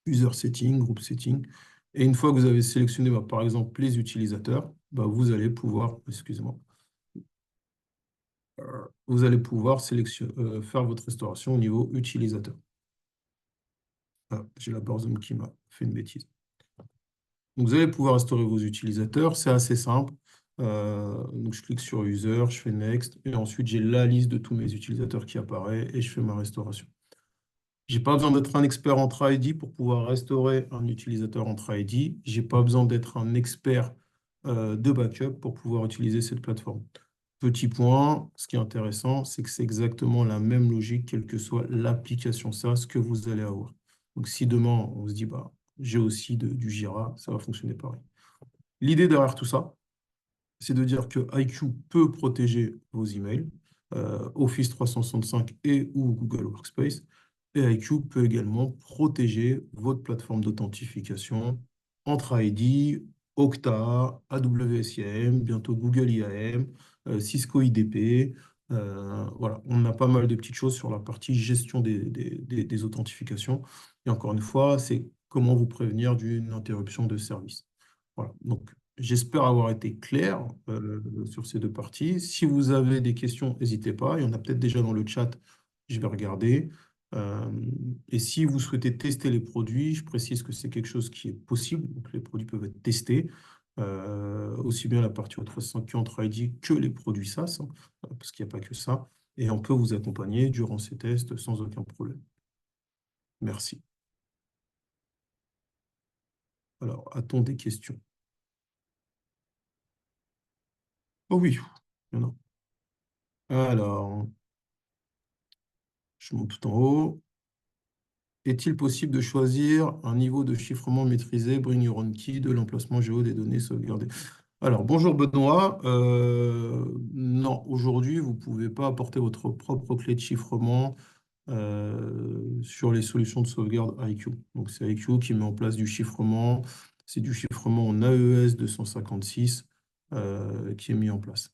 User setting, groupe setting. Et une fois que vous avez sélectionné, par exemple, les utilisateurs, vous allez pouvoir, excusez-moi, vous allez pouvoir faire votre restauration au niveau utilisateur. Ah, j'ai la Borzone qui m'a fait une bêtise. Donc, vous allez pouvoir restaurer vos utilisateurs. C'est assez simple. Donc, je clique sur User, je fais Next. Et ensuite, j'ai la liste de tous mes utilisateurs qui apparaît et je fais ma restauration. Je n'ai pas besoin d'être un expert Entra ID pour pouvoir restaurer un utilisateur Entra ID. Je n'ai pas besoin d'être un expert de backup pour pouvoir utiliser cette plateforme. Petit point, ce qui est intéressant, c'est que c'est exactement la même logique, quelle que soit l'application SaaS que vous allez avoir. Donc, si demain, on se dit, j'ai aussi du Jira, ça va fonctionner pareil. L'idée derrière tout ça, c'est de dire que IQ peut protéger vos emails, Office 365 et ou Google Workspace, et IQ peut également protéger votre plateforme d'authentification, Entra ID, Okta, AWS IAM, bientôt Google IAM, Cisco IDP. Voilà, on a pas mal de petites choses sur la partie gestion des authentifications. Et encore une fois, c'est comment vous prévenir d'une interruption de service. Voilà, donc j'espère avoir été clair sur ces deux parties. Si vous avez des questions, n'hésitez pas. Il y en a peut-être déjà dans le chat. Je vais regarder. Euh, et si vous souhaitez tester les produits, je précise que c'est quelque chose qui est possible. Donc, les produits peuvent être testés. Aussi bien la partie O365 Entra ID que les produits SaaS, hein, parce qu'il n'y a pas que ça. Et on peut vous accompagner durant ces tests sans aucun problème. Merci. Alors, a-t-on des questions? Oh oui, il y en a. Alors, je monte tout en haut. Est-il possible de choisir un niveau de chiffrement maîtrisé, bring your own key, de l'emplacement géo des données sauvegardées? Alors, bonjour Benoît. Non, aujourd'hui, vous ne pouvez pas apporter votre propre clé de chiffrement sur les solutions de sauvegarde IQ. Donc, c'est IQ qui met en place du chiffrement. C'est du chiffrement en AES 256 qui est mis en place.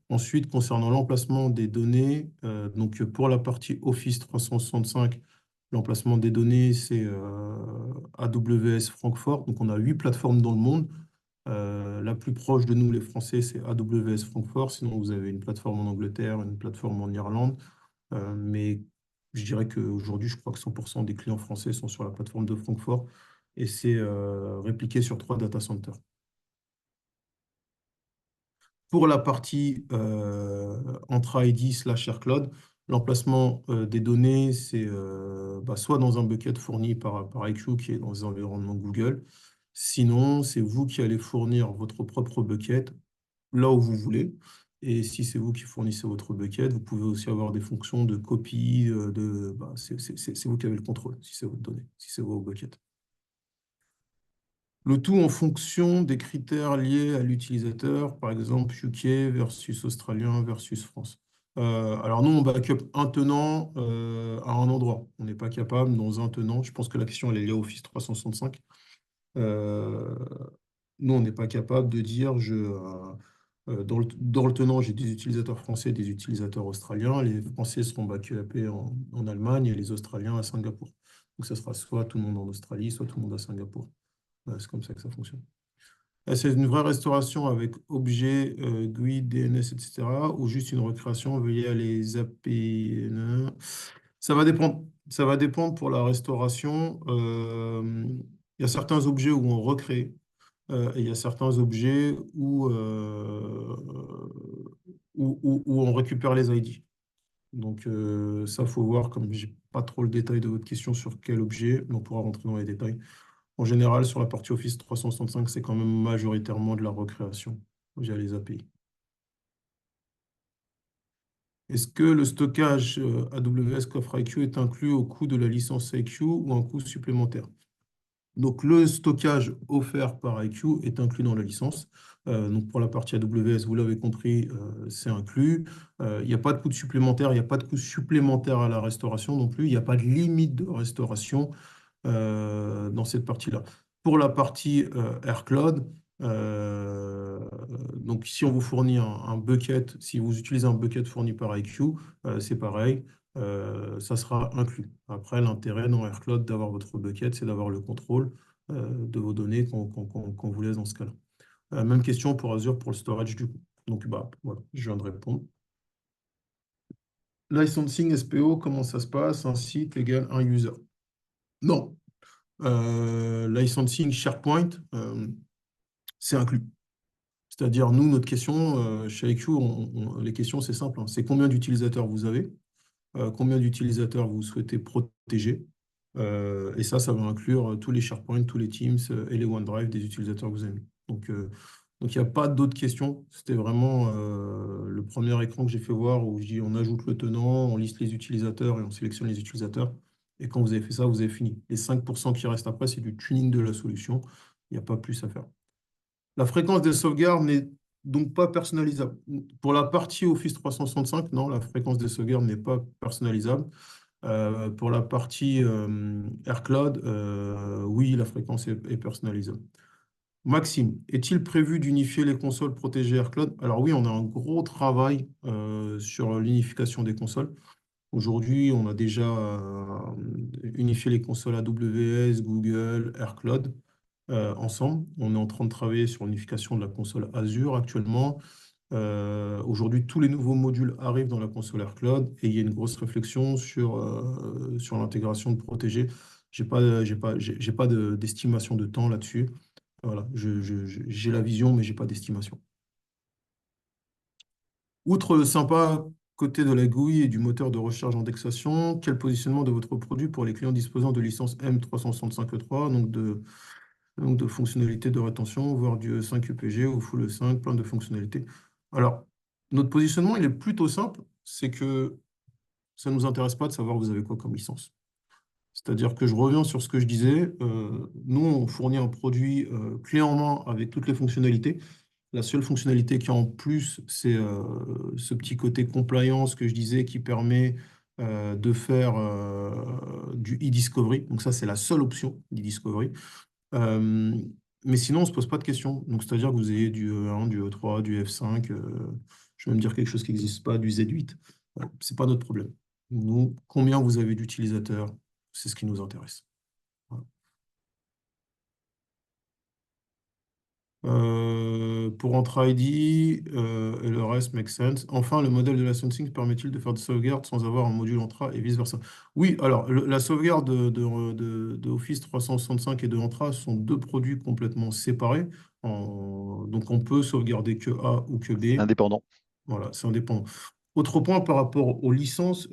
Ensuite, concernant l'emplacement des données, donc pour la partie Office 365, l'emplacement des données, c'est AWS Francfort. Donc, on a 8 plateformes dans le monde. La plus proche de nous, les Français, c'est AWS Francfort. Sinon, vous avez une plateforme en Angleterre, une plateforme en Irlande. Mais je dirais qu'aujourd'hui, je crois que 100% des clients français sont sur la plateforme de Francfort et c'est répliqué sur 3 data centers. Pour la partie Entra ID/AirCloud, l'emplacement des données, c'est soit dans un bucket fourni par IQ qui est dans les environnements Google. Sinon, c'est vous qui allez fournir votre propre bucket là où vous voulez. Et si c'est vous qui fournissez votre bucket, vous pouvez aussi avoir des fonctions de copie, c'est vous qui avez le contrôle, si c'est votre donnée, si c'est vos buckets. Le tout en fonction des critères liés à l'utilisateur, par exemple UK versus Australien versus France. Alors nous, on backup un tenant à un endroit. On n'est pas capable dans un tenant. Je pense que la question elle est liée à Office 365. Nous, on n'est pas capable de dire dans le tenant, j'ai des utilisateurs français et des utilisateurs australiens. Les Français seront backupés en Allemagne et les Australiens à Singapour. Donc, ça sera soit tout le monde en Australie, soit tout le monde à Singapour. C'est comme ça que ça fonctionne. C'est une vraie restauration avec objet, GUID, DNS, etc. ou juste une recréation, veuillez aller zapper. Ça va dépendre. Ça va dépendre pour la restauration. Il y a certains objets où on recrée. et il y a certains objets où on récupère les ID. Donc ça, faut voir, comme j'ai pas trop le détail de votre question sur quel objet, mais on pourra rentrer dans les détails. En général, sur la partie Office 365, c'est quand même majoritairement de la recréation via les API. Est-ce que le stockage AWS qu'offre IQ est inclus au coût de la licence IQ ou un coût supplémentaire? Donc, le stockage offert par IQ est inclus dans la licence. Donc, pour la partie AWS, vous l'avez compris, c'est inclus. Il n'y a pas de coût supplémentaire, il n'y a pas de coût supplémentaire à la restauration non plus. Il n'y a pas de limite de restauration dans cette partie-là. Pour la partie AirCloud, donc si on vous fournit un bucket, si vous utilisez un bucket fourni par IQ, c'est pareil, ça sera inclus. Après, l'intérêt dans AirCloud d'avoir votre bucket, c'est d'avoir le contrôle de vos données qu'on vous laisse dans ce cas-là. Même question pour Azure pour le storage du coup. Donc bah, voilà, je viens de répondre. Licensing SPO, comment ça se passe? Un site égale un user. Non. Licensing SharePoint, c'est inclus. C'est-à-dire, nous, notre question, chez IQ, les questions, c'est simple, hein. C'est combien d'utilisateurs vous avez, combien d'utilisateurs vous souhaitez protéger, et ça va inclure tous les SharePoint, tous les Teams et les OneDrive des utilisateurs que vous avez mis. Donc, il n'y a pas d'autres questions. C'était vraiment le premier écran que j'ai fait voir où je dis on ajoute le tenant, on liste les utilisateurs et on sélectionne les utilisateurs. Et quand vous avez fait ça, vous avez fini. Les 5% qui restent après, c'est du tuning de la solution. Il n'y a pas plus à faire. La fréquence des sauvegardes n'est donc pas personnalisable. Pour la partie Office 365, non, la fréquence des sauvegardes n'est pas personnalisable. Pour la partie AirCloud, oui, la fréquence est personnalisable. Maxime, est-il prévu d'unifier les consoles protégées AirCloud? Alors oui, on a un gros travail sur l'unification des consoles. Aujourd'hui, on a déjà unifié les consoles AWS, Google, AirCloud ensemble. On est en train de travailler sur l'unification de la console Azure actuellement. Aujourd'hui, tous les nouveaux modules arrivent dans la console AirCloud et il y a une grosse réflexion sur l'intégration de protégés. J'ai pas d'estimation de temps là-dessus. Voilà, j'ai la vision, mais j'ai pas d'estimation. Outre le sympa côté de la GUI et du moteur de recherche d'indexation, quel positionnement de votre produit pour les clients disposant de licence M365E3, donc de fonctionnalités de rétention, voire du E5 UPG ou Full E5, plein de fonctionnalités. Alors, notre positionnement, il est plutôt simple, c'est que ça ne nous intéresse pas de savoir vous avez quoi comme licence. C'est-à-dire que je reviens sur ce que je disais, nous, on fournit un produit clé en main avec toutes les fonctionnalités. La seule fonctionnalité qui est en plus, c'est ce petit côté compliance que je disais qui permet de faire du e-discovery. Donc ça, c'est la seule option, e-discovery. Mais sinon, on ne se pose pas de questions. Donc, c'est-à-dire que vous ayez du E1, du E3, du F5, je vais même dire quelque chose qui n'existe pas, du Z8. Ce n'est pas notre problème. Nous, combien vous avez d'utilisateurs, c'est ce qui nous intéresse. Voilà. Pour Entra ID et le reste make sense. Enfin, le modèle de licensing permet-il de faire de sauvegarde sans avoir un module Entra et vice-versa? Oui, alors la sauvegarde de Office 365 et de Entra sont deux produits complètement séparés. Donc, on peut sauvegarder que A ou que B. Indépendant. Voilà, c'est indépendant. Autre point par rapport aux licences,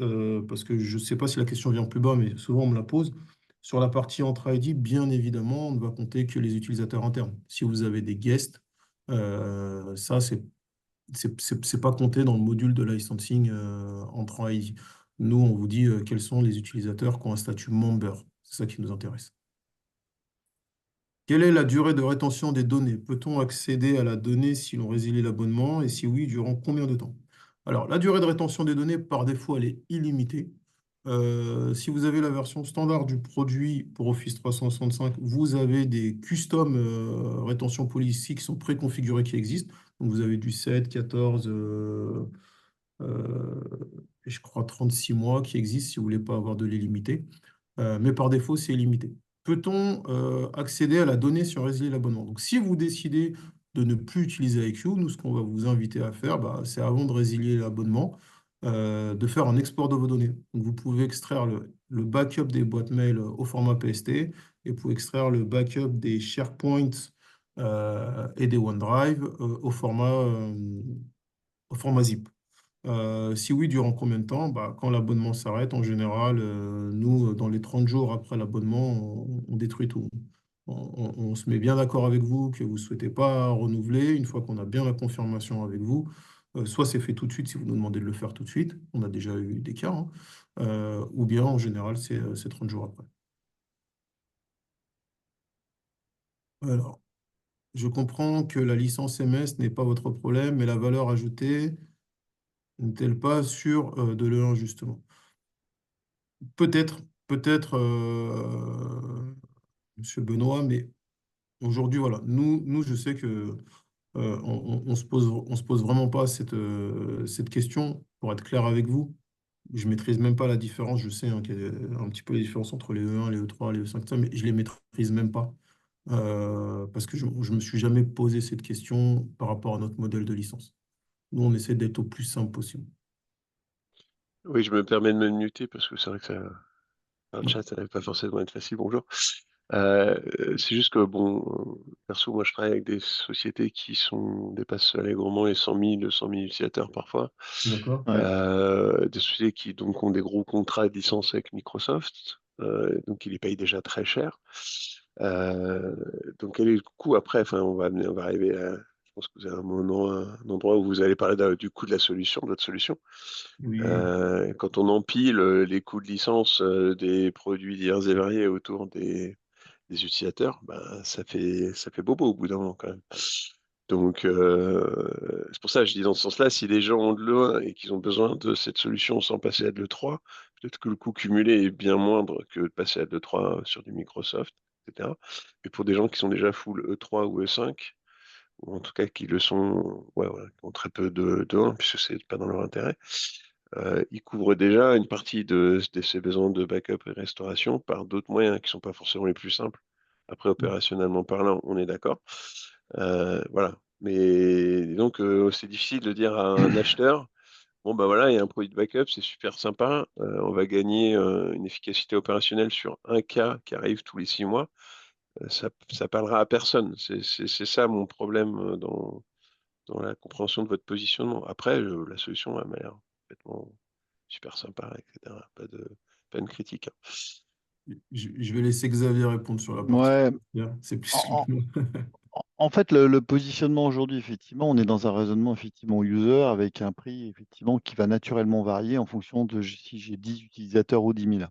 parce que je ne sais pas si la question vient plus bas, mais souvent on me la pose. Sur la partie Entra ID, bien évidemment, on ne va compter que les utilisateurs internes. Si vous avez des guests, ça, c'est pas compté dans le module de licensing Entra ID. Nous, on vous dit quels sont les utilisateurs qui ont un statut member. C'est ça qui nous intéresse. Quelle est la durée de rétention des données? Peut-on accéder à la donnée si l'on résilie l'abonnement? Et si oui, durant combien de temps? Alors, la durée de rétention des données, par défaut, elle est illimitée. Si vous avez la version standard du produit pour Office 365, vous avez des custom rétention policy qui sont préconfigurés, qui existent. Donc, vous avez du 7, 14, et je crois 36 mois qui existent si vous ne voulez pas avoir de l'illimité. Mais par défaut, c'est illimité. Peut-on accéder à la donnée si on résilie l'abonnement? Donc, si vous décidez de ne plus utiliser IQ, nous, ce qu'on va vous inviter à faire, bah, c'est avant de résilier l'abonnement, de faire un export de vos données. Donc, vous pouvez extraire le backup des boîtes mail au format PST et vous pouvez extraire le backup des SharePoint et des OneDrive au format zip. Si oui, durant combien de temps? Bah, quand l'abonnement s'arrête, en général, nous, dans les 30 jours après l'abonnement, on détruit tout. On se met bien d'accord avec vous que vous ne souhaitez pas renouveler. Une fois qu'on a bien la confirmation avec vous, soit c'est fait tout de suite si vous nous demandez de le faire tout de suite, on a déjà eu des cas, hein, ou bien en général, c'est 30 jours après. Alors, je comprends que la licence MS n'est pas votre problème, mais la valeur ajoutée n'est-elle pas sur de l'E1 justement? Peut-être, Monsieur Benoît, mais aujourd'hui, voilà, nous, je sais que on se pose vraiment pas cette question. Pour être clair avec vous, je maîtrise même pas la différence. Je sais hein, qu'il y a un petit peu les différences entre les E1, les E3, les E5, mais je les maîtrise même pas parce que je me suis jamais posé cette question par rapport à notre modèle de licence. Nous, on essaie d'être au plus simple possible. Oui, je me permets de me muter parce que c'est vrai que dans le Ouais. chat, ça n'avait pas forcément être facile. Bonjour. C'est juste que, bon, perso, moi, je travaille avec des sociétés qui dépassent allègrement les 100 000, 200 000 utilisateurs parfois. D'accord? Ouais. Des sociétés qui donc ont des gros contrats de licence avec Microsoft, donc ils les payent déjà très cher. Euh, donc quel est le coût après? Enfin, on va arriver à, je pense que vous avez un endroit où vous allez parler du coût de la solution, de votre solution. Oui. Quand on empile les coûts de licence des produits divers et variés autour des utilisateurs, ben, ça fait bobo au bout d'un moment quand même. Donc, c'est pour ça que je dis dans ce sens-là, si les gens ont de l'E1 et qu'ils ont besoin de cette solution sans passer à de l'E3, peut-être que le coût cumulé est bien moindre que de passer à de l'E3 sur du Microsoft, etc. Mais pour des gens qui sont déjà full E3 ou E5, ou en tout cas qui le sont, ouais, voilà, qui ont très peu de 1, puisque c'est pas dans leur intérêt, ils couvrent déjà une partie de ces besoins de backup et restauration par d'autres moyens qui sont pas forcément les plus simples. Après, opérationnellement parlant, on est d'accord. Voilà. Mais donc, c'est difficile de dire à un acheteur, bon, bah voilà, il y a un produit de backup, c'est super sympa, on va gagner une efficacité opérationnelle sur un cas qui arrive tous les 6 mois. Ça parlera à personne. C'est ça mon problème dans la compréhension de votre positionnement. Après, la solution, elle m'a l'air complètement super sympa, etc. Pas une critique, hein. Je vais laisser Xavier répondre sur la partie Ouais. financière. C'est plus En, simple. en fait, le positionnement aujourd'hui, effectivement, on est dans un raisonnement effectivement user avec un prix effectivement qui va naturellement varier en fonction de si j'ai 10 utilisateurs ou 10 000.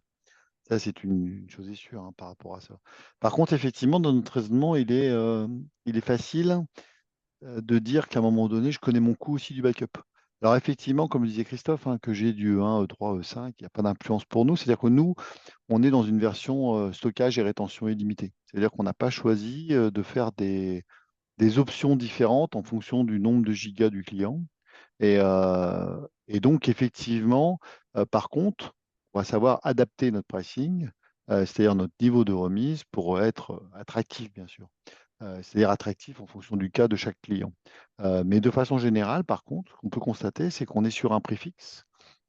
Ça, c'est une chose est sûre hein, par rapport à ça. Par contre, effectivement, dans notre raisonnement, il est facile de dire qu'à un moment donné, je connais mon coût aussi du backup. Alors effectivement, comme disait Christophe, hein, que j'ai du E1, E3, E5, il n'y a pas d'influence pour nous. C'est-à-dire que nous, on est dans une version stockage et rétention illimitée. C'est-à-dire qu'on n'a pas choisi de faire des options différentes en fonction du nombre de gigas du client. Et donc, effectivement, par contre, on va savoir adapter notre pricing, c'est-à-dire notre niveau de remise pour être attractif, bien sûr. C'est-à-dire attractif en fonction du cas de chaque client. Mais de façon générale, par contre, ce qu'on peut constater, c'est qu'on est sur un prix fixe.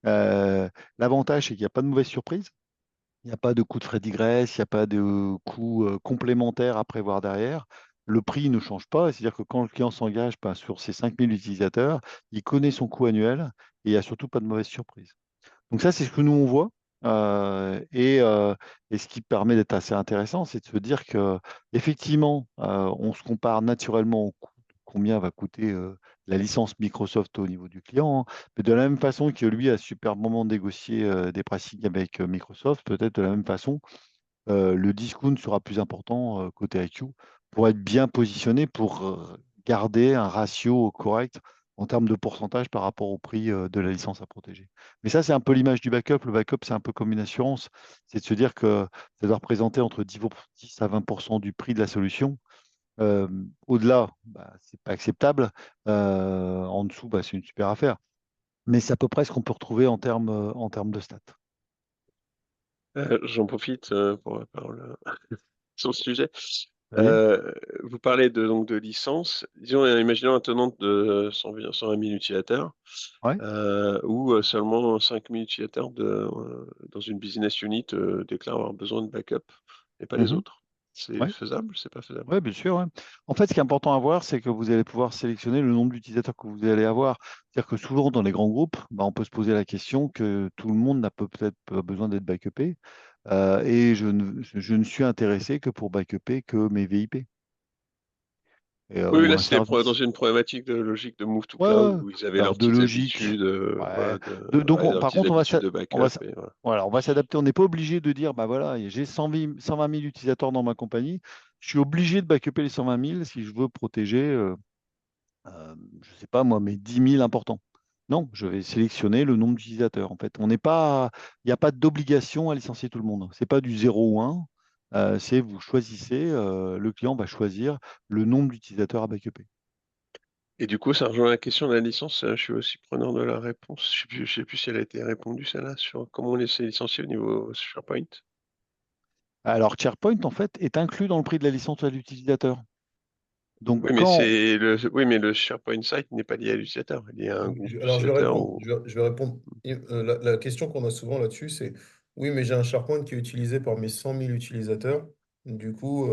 Euh, L'avantage, c'est qu'il n'y a pas de mauvaise surprise. Il n'y a pas de coût de frais digresse, il n'y a pas de coût complémentaire à prévoir derrière. Le prix ne change pas, c'est-à-dire que quand le client s'engage sur ses 5000 utilisateurs, il connaît son coût annuel et il n'y a surtout pas de mauvaise surprise. Donc ça, c'est ce que nous, on voit. Et ce qui permet d'être assez intéressant, c'est de se dire que effectivement, on se compare naturellement au coût, de combien va coûter la licence Microsoft au niveau du client, hein. Mais de la même façon que lui a super moment de négocier des pricing avec Microsoft, peut-être de la même façon, le discount sera plus important côté IQ pour être bien positionné, pour garder un ratio correct en termes de pourcentage par rapport au prix de la licence à protéger. Mais ça, c'est un peu l'image du backup. Le backup, c'est un peu comme une assurance. C'est de se dire que ça doit représenter entre 10 à 20% du prix de la solution. Euh, Au-delà, bah, c'est pas acceptable. En dessous, bah, c'est une super affaire. Mais c'est à peu près ce qu'on peut retrouver en termes de stats. J'en profite pour la parole sur le sujet. Oui, Vous parlez donc de licence. Disons, imaginons un tenant de 120 000 utilisateurs ouais. où seulement 5 000 utilisateurs dans une business unit déclarent avoir besoin de backup et pas les Mhm. autres. C'est Ouais. faisable, c'est pas faisable. Oui, bien sûr. Ouais. En fait, ce qui est important à voir, c'est que vous allez pouvoir sélectionner le nombre d'utilisateurs que vous allez avoir. C'est-à-dire que souvent, dans les grands groupes, bah, on peut se poser la question que tout le monde n'a peut-être pas besoin d'être backupé. Et je ne suis intéressé que pour backuper que mes VIP. Oui, mais Ou là, un c'était dans service. une problématique de logique de move to Ouais, cloud ouais. où ils avaient Alors, leurs de petites logique. habitudes, Ouais. voilà, ouais, leurs Par petites contre, habitudes de backup. Et voilà. voilà, on va s'adapter. On n'est pas obligé de dire, bah voilà, j'ai 120 000 utilisateurs dans ma compagnie. Je suis obligé de backuper les 120 000 si je veux protéger. Je ne sais pas moi, mais 10 000 importants. Non, je vais sélectionner le nombre d'utilisateurs. En fait, il n'y a pas d'obligation à licencier tout le monde. C'est pas du 0 ou 1. C'est vous choisissez, le client va choisir le nombre d'utilisateurs à backuper. Et du coup, ça rejoint la question de la licence. Je suis aussi preneur de la réponse. Je sais plus si elle a été répondue, celle-là, sur comment on laisse licencier au niveau SharePoint. Alors, SharePoint, en fait, est inclus dans le prix de la licence à l'utilisateur. Donc, Oui, mais oui, mais le SharePoint site n'est pas lié à l'utilisateur. Il y a un groupe Alors, je vais d'utilisateurs répondre. ou. Je vais répondre. La question qu'on a souvent là-dessus, c'est oui, mais j'ai un SharePoint qui est utilisé par mes 100 000 utilisateurs. Du coup,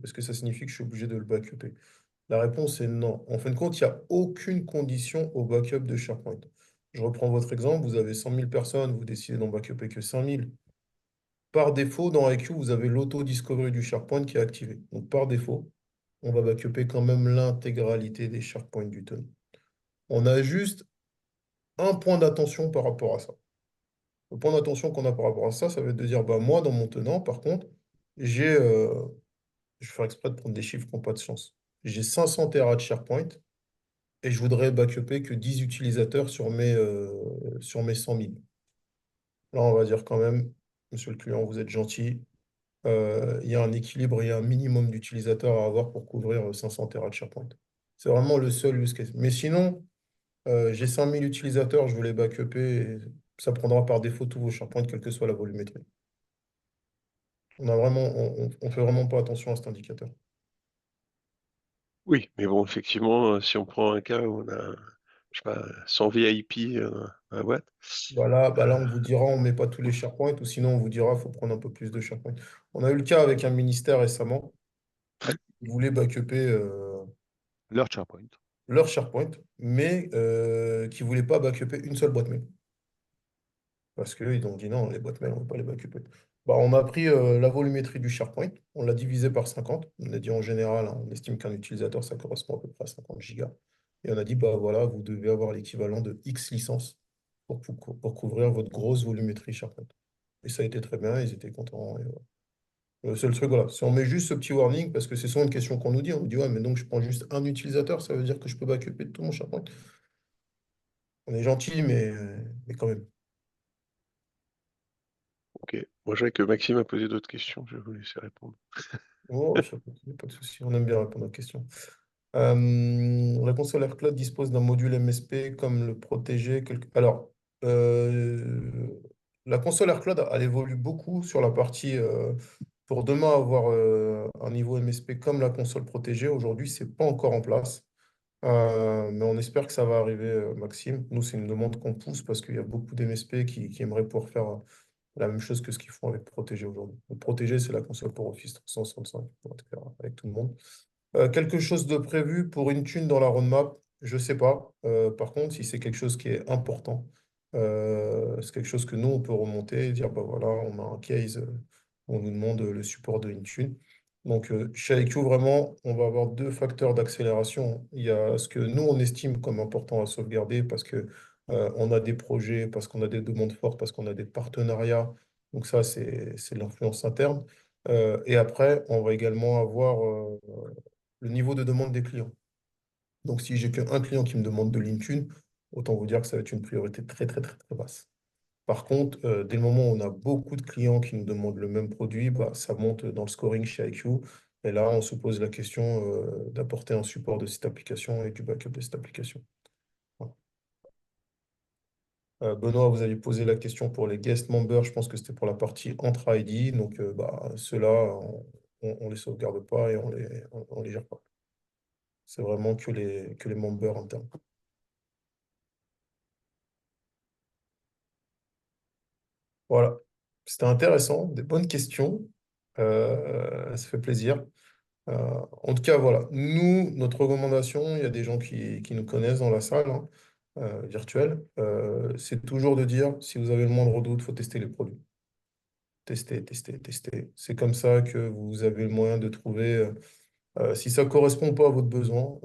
est-ce que ça signifie que je suis obligé de le backuper? La réponse est non. En fin de compte, il n'y a aucune condition au backup de SharePoint. Je reprends votre exemple. Vous avez 100 000 personnes, vous décidez d'en backuper que 5 000. Par défaut, dans IQ, vous avez l'auto-discovery du SharePoint qui est activé. Donc, par défaut, on va backuper quand même l'intégralité des SharePoint du tenant. On a juste un point d'attention par rapport à ça. Le point d'attention qu'on a par rapport à ça, ça va être de dire, bah, moi, dans mon tenant, par contre, je vais faire exprès de prendre des chiffres qui n'ont pas de sens. J'ai 500 Tera de SharePoint et je voudrais backuper que 10 utilisateurs sur mes 100 000. Là, on va dire quand même, monsieur le client, vous êtes gentil. Il y a un équilibre, il y a un minimum d'utilisateurs à avoir pour couvrir 500 Tera de SharePoint. C'est vraiment le seul use case. Mais sinon, j'ai 5000 utilisateurs, je veux les backuper. Et ça prendra par défaut tous vos SharePoint, quelle que soit la volumétrie. On fait vraiment pas attention à cet indicateur. Oui, mais bon, effectivement, si on prend un cas où on a, je sais pas, 100 VIP dans la boîte. Bah là, on vous dira, on ne met pas tous les SharePoint, ou sinon, on vous dira, il faut prendre un peu plus de SharePoint. On a eu le cas avec un ministère récemment. Ouais. Ils voulaient backuper Leur SharePoint. leur SharePoint, mais qui ne voulaient pas backuper une seule boîte mail. Parce qu'ils ont dit non, les boîtes mail, on ne va pas les backuper. Bah, on a pris la volumétrie du SharePoint, on l'a divisé par 50. On a dit en général, hein, on estime qu'un utilisateur, ça correspond à peu près à 50 gigas. Et on a dit, bah voilà, vous devez avoir l'équivalent de X licences pour couvrir votre grosse volumétrie SharePoint. Et ça a été très bien, ils étaient contents. Et voilà. Le seul truc, voilà, si on met juste ce petit warning, parce que c'est souvent une question qu'on nous dit, on nous dit, ouais, mais donc je prends juste un utilisateur, ça veut dire que je peux backuper tout mon SharePoint. On est gentil, mais quand même. Ok. Moi, je vois que Maxime a posé d'autres questions. Je vais vous laisser répondre. Oh, il n'y a pas de souci, on aime bien répondre aux questions. La console AirCloud dispose d'un module MSP comme le protéger. Alors, la console AirCloud, elle évolue beaucoup sur la partie pour demain avoir un niveau MSP comme la console protégée. Aujourd'hui, ce n'est pas encore en place. Mais on espère que ça va arriver, Maxime. Nous, c'est une demande qu'on pousse parce qu'il y a beaucoup d'MSP qui aimeraient pouvoir faire la même chose que ce qu'ils font avec Protégé aujourd'hui. Le Protégé, c'est la console pour Office 365, pour être clair avec tout le monde. Quelque chose de prévu pour Intune dans la roadmap, je ne sais pas. Par contre, si c'est quelque chose qui est important, c'est quelque chose que nous, on peut remonter et dire, bah voilà, on a un case, où on nous demande le support de Intune. Donc, chez IQ, vraiment, on va avoir deux facteurs d'accélération. Il y a ce que nous, on estime comme important à sauvegarder parce que on a des projets, parce qu'on a des demandes fortes, parce qu'on a des partenariats. Donc ça, c'est l'influence interne. Et après, on va également avoir le niveau de demande des clients. Donc, si j'ai qu'un client qui me demande de l'Intune, autant vous dire que ça va être une priorité très, très, très, très basse. Par contre, dès le moment où on a beaucoup de clients qui nous demandent le même produit, bah, ça monte dans le scoring chez IQ. Et là, on se pose la question d'apporter un support de cette application et du backup de cette application. Voilà. Benoît, vous avez posé la question pour les guest members. Je pense que c'était pour la partie entre ID. Donc, bah, ceux-là, on les sauvegarde pas et on les gère pas. C'est vraiment que les members internes. Voilà. C'était intéressant, des bonnes questions. Ça fait plaisir. En tout cas, voilà. Nous, notre recommandation, il y a des gens qui nous connaissent dans la salle hein, virtuelle, c'est toujours de dire, si vous avez le moindre doute, il faut tester les produits. Tester, tester, tester. C'est comme ça que vous avez le moyen de trouver, si ça ne correspond pas à votre besoin,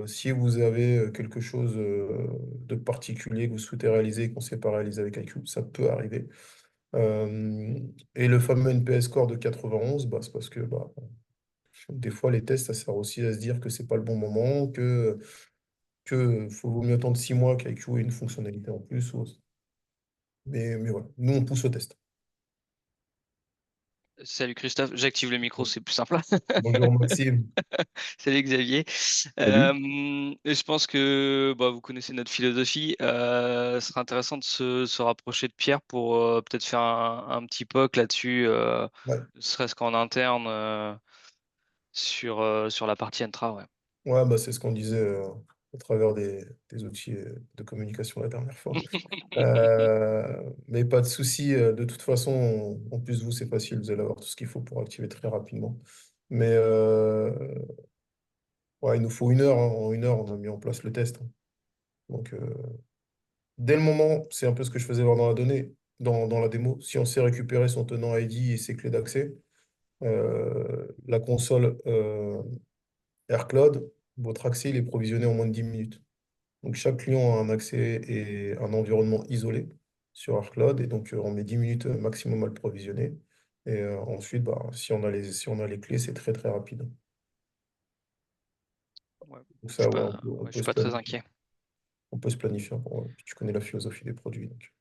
si vous avez quelque chose de particulier que vous souhaitez réaliser et qu'on ne sait pas réaliser avec IQ, ça peut arriver. Et le fameux NPS score de 91, bah, c'est parce que bah, des fois, les tests, ça sert aussi à se dire que c'est pas le bon moment, que vaut mieux attendre 6 mois qu'IQ ait une fonctionnalité en plus. Mais voilà, nous, on pousse au test. Salut Christophe, j'active le micro, c'est plus simple. Bonjour Maxime. Salut Xavier. Salut. Je pense que bah, vous connaissez notre philosophie. Ce serait intéressant de se rapprocher de Pierre pour peut-être faire un petit POC là-dessus, Ouais. ne serait-ce qu'en interne sur la partie Entra. Ouais. Ouais, bah, c'est ce qu'on disait à travers des outils de communication la dernière fois. Mais pas de souci. De toute façon, en plus, vous, c'est facile. Vous allez avoir tout ce qu'il faut pour activer très rapidement. Mais ouais, il nous faut 1 heure. Hein. En 1 heure, on a mis en place le test. Hein. Donc, dès le moment, c'est un peu ce que je faisais voir dans la donnée, dans la démo. Si on sait récupérer son tenant ID et ses clés d'accès, la console AirCloud, votre accès, il est provisionné en moins de 10 minutes. Donc, chaque client a un accès et un environnement isolé sur AirCloud. Et donc, on met 10 minutes maximum à le provisionner. Et ensuite, bah, si on a les clés, c'est très, très rapide. Ouais. Donc, Je suis ça, ouais, pas, ouais, je suis pas très inquiet. on peut se planifier. Ouais. Puis tu connais la philosophie des produits. Donc.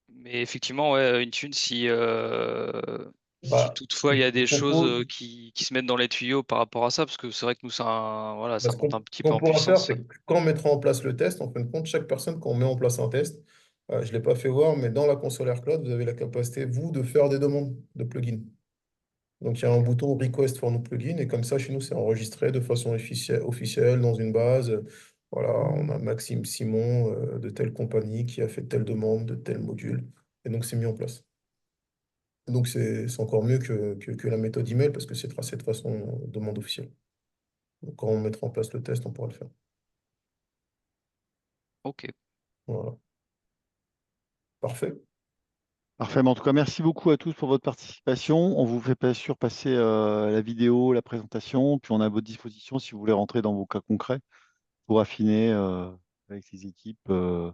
Mais effectivement, ouais, Intune, si Bah, toutefois ce il y a qu'on des choses propose, qui se mettent dans les tuyaux par rapport à ça, parce que c'est vrai que nous, voilà, bah, ça monte un ce petit peu qu'on en pourra faire, puissance. c'est que quand on mettra en place le test, en fin de compte, chaque personne, quand on met en place un test, je ne l'ai pas fait voir, mais dans la console AirCloud, vous avez la capacité, vous, de faire des demandes de plugins. Donc, il y a un bouton Request for new plugin, et comme ça, chez nous, c'est enregistré de façon officielle dans une base. Voilà, on a Maxime Simon de telle compagnie qui a fait telle demande de tel module, et donc c'est mis en place. Et donc, c'est encore mieux que la méthode email parce que c'est tracé de façon demande officielle. Donc, quand on mettra en place le test, on pourra le faire. Ok. Voilà. Parfait. Parfait. Mais en tout cas, merci beaucoup à tous pour votre participation. On vous fait pas sûr passer la vidéo, la présentation, puis on est à votre disposition si vous voulez rentrer dans vos cas concrets pour affiner avec les équipes le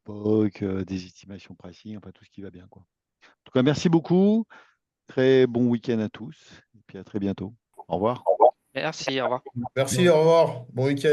POC, des estimations pricing, enfin tout ce qui va bien, quoi. En tout cas, merci beaucoup. Très bon week-end à tous et puis à très bientôt. Au revoir. Merci, au revoir. Merci, au revoir. Bon week-end.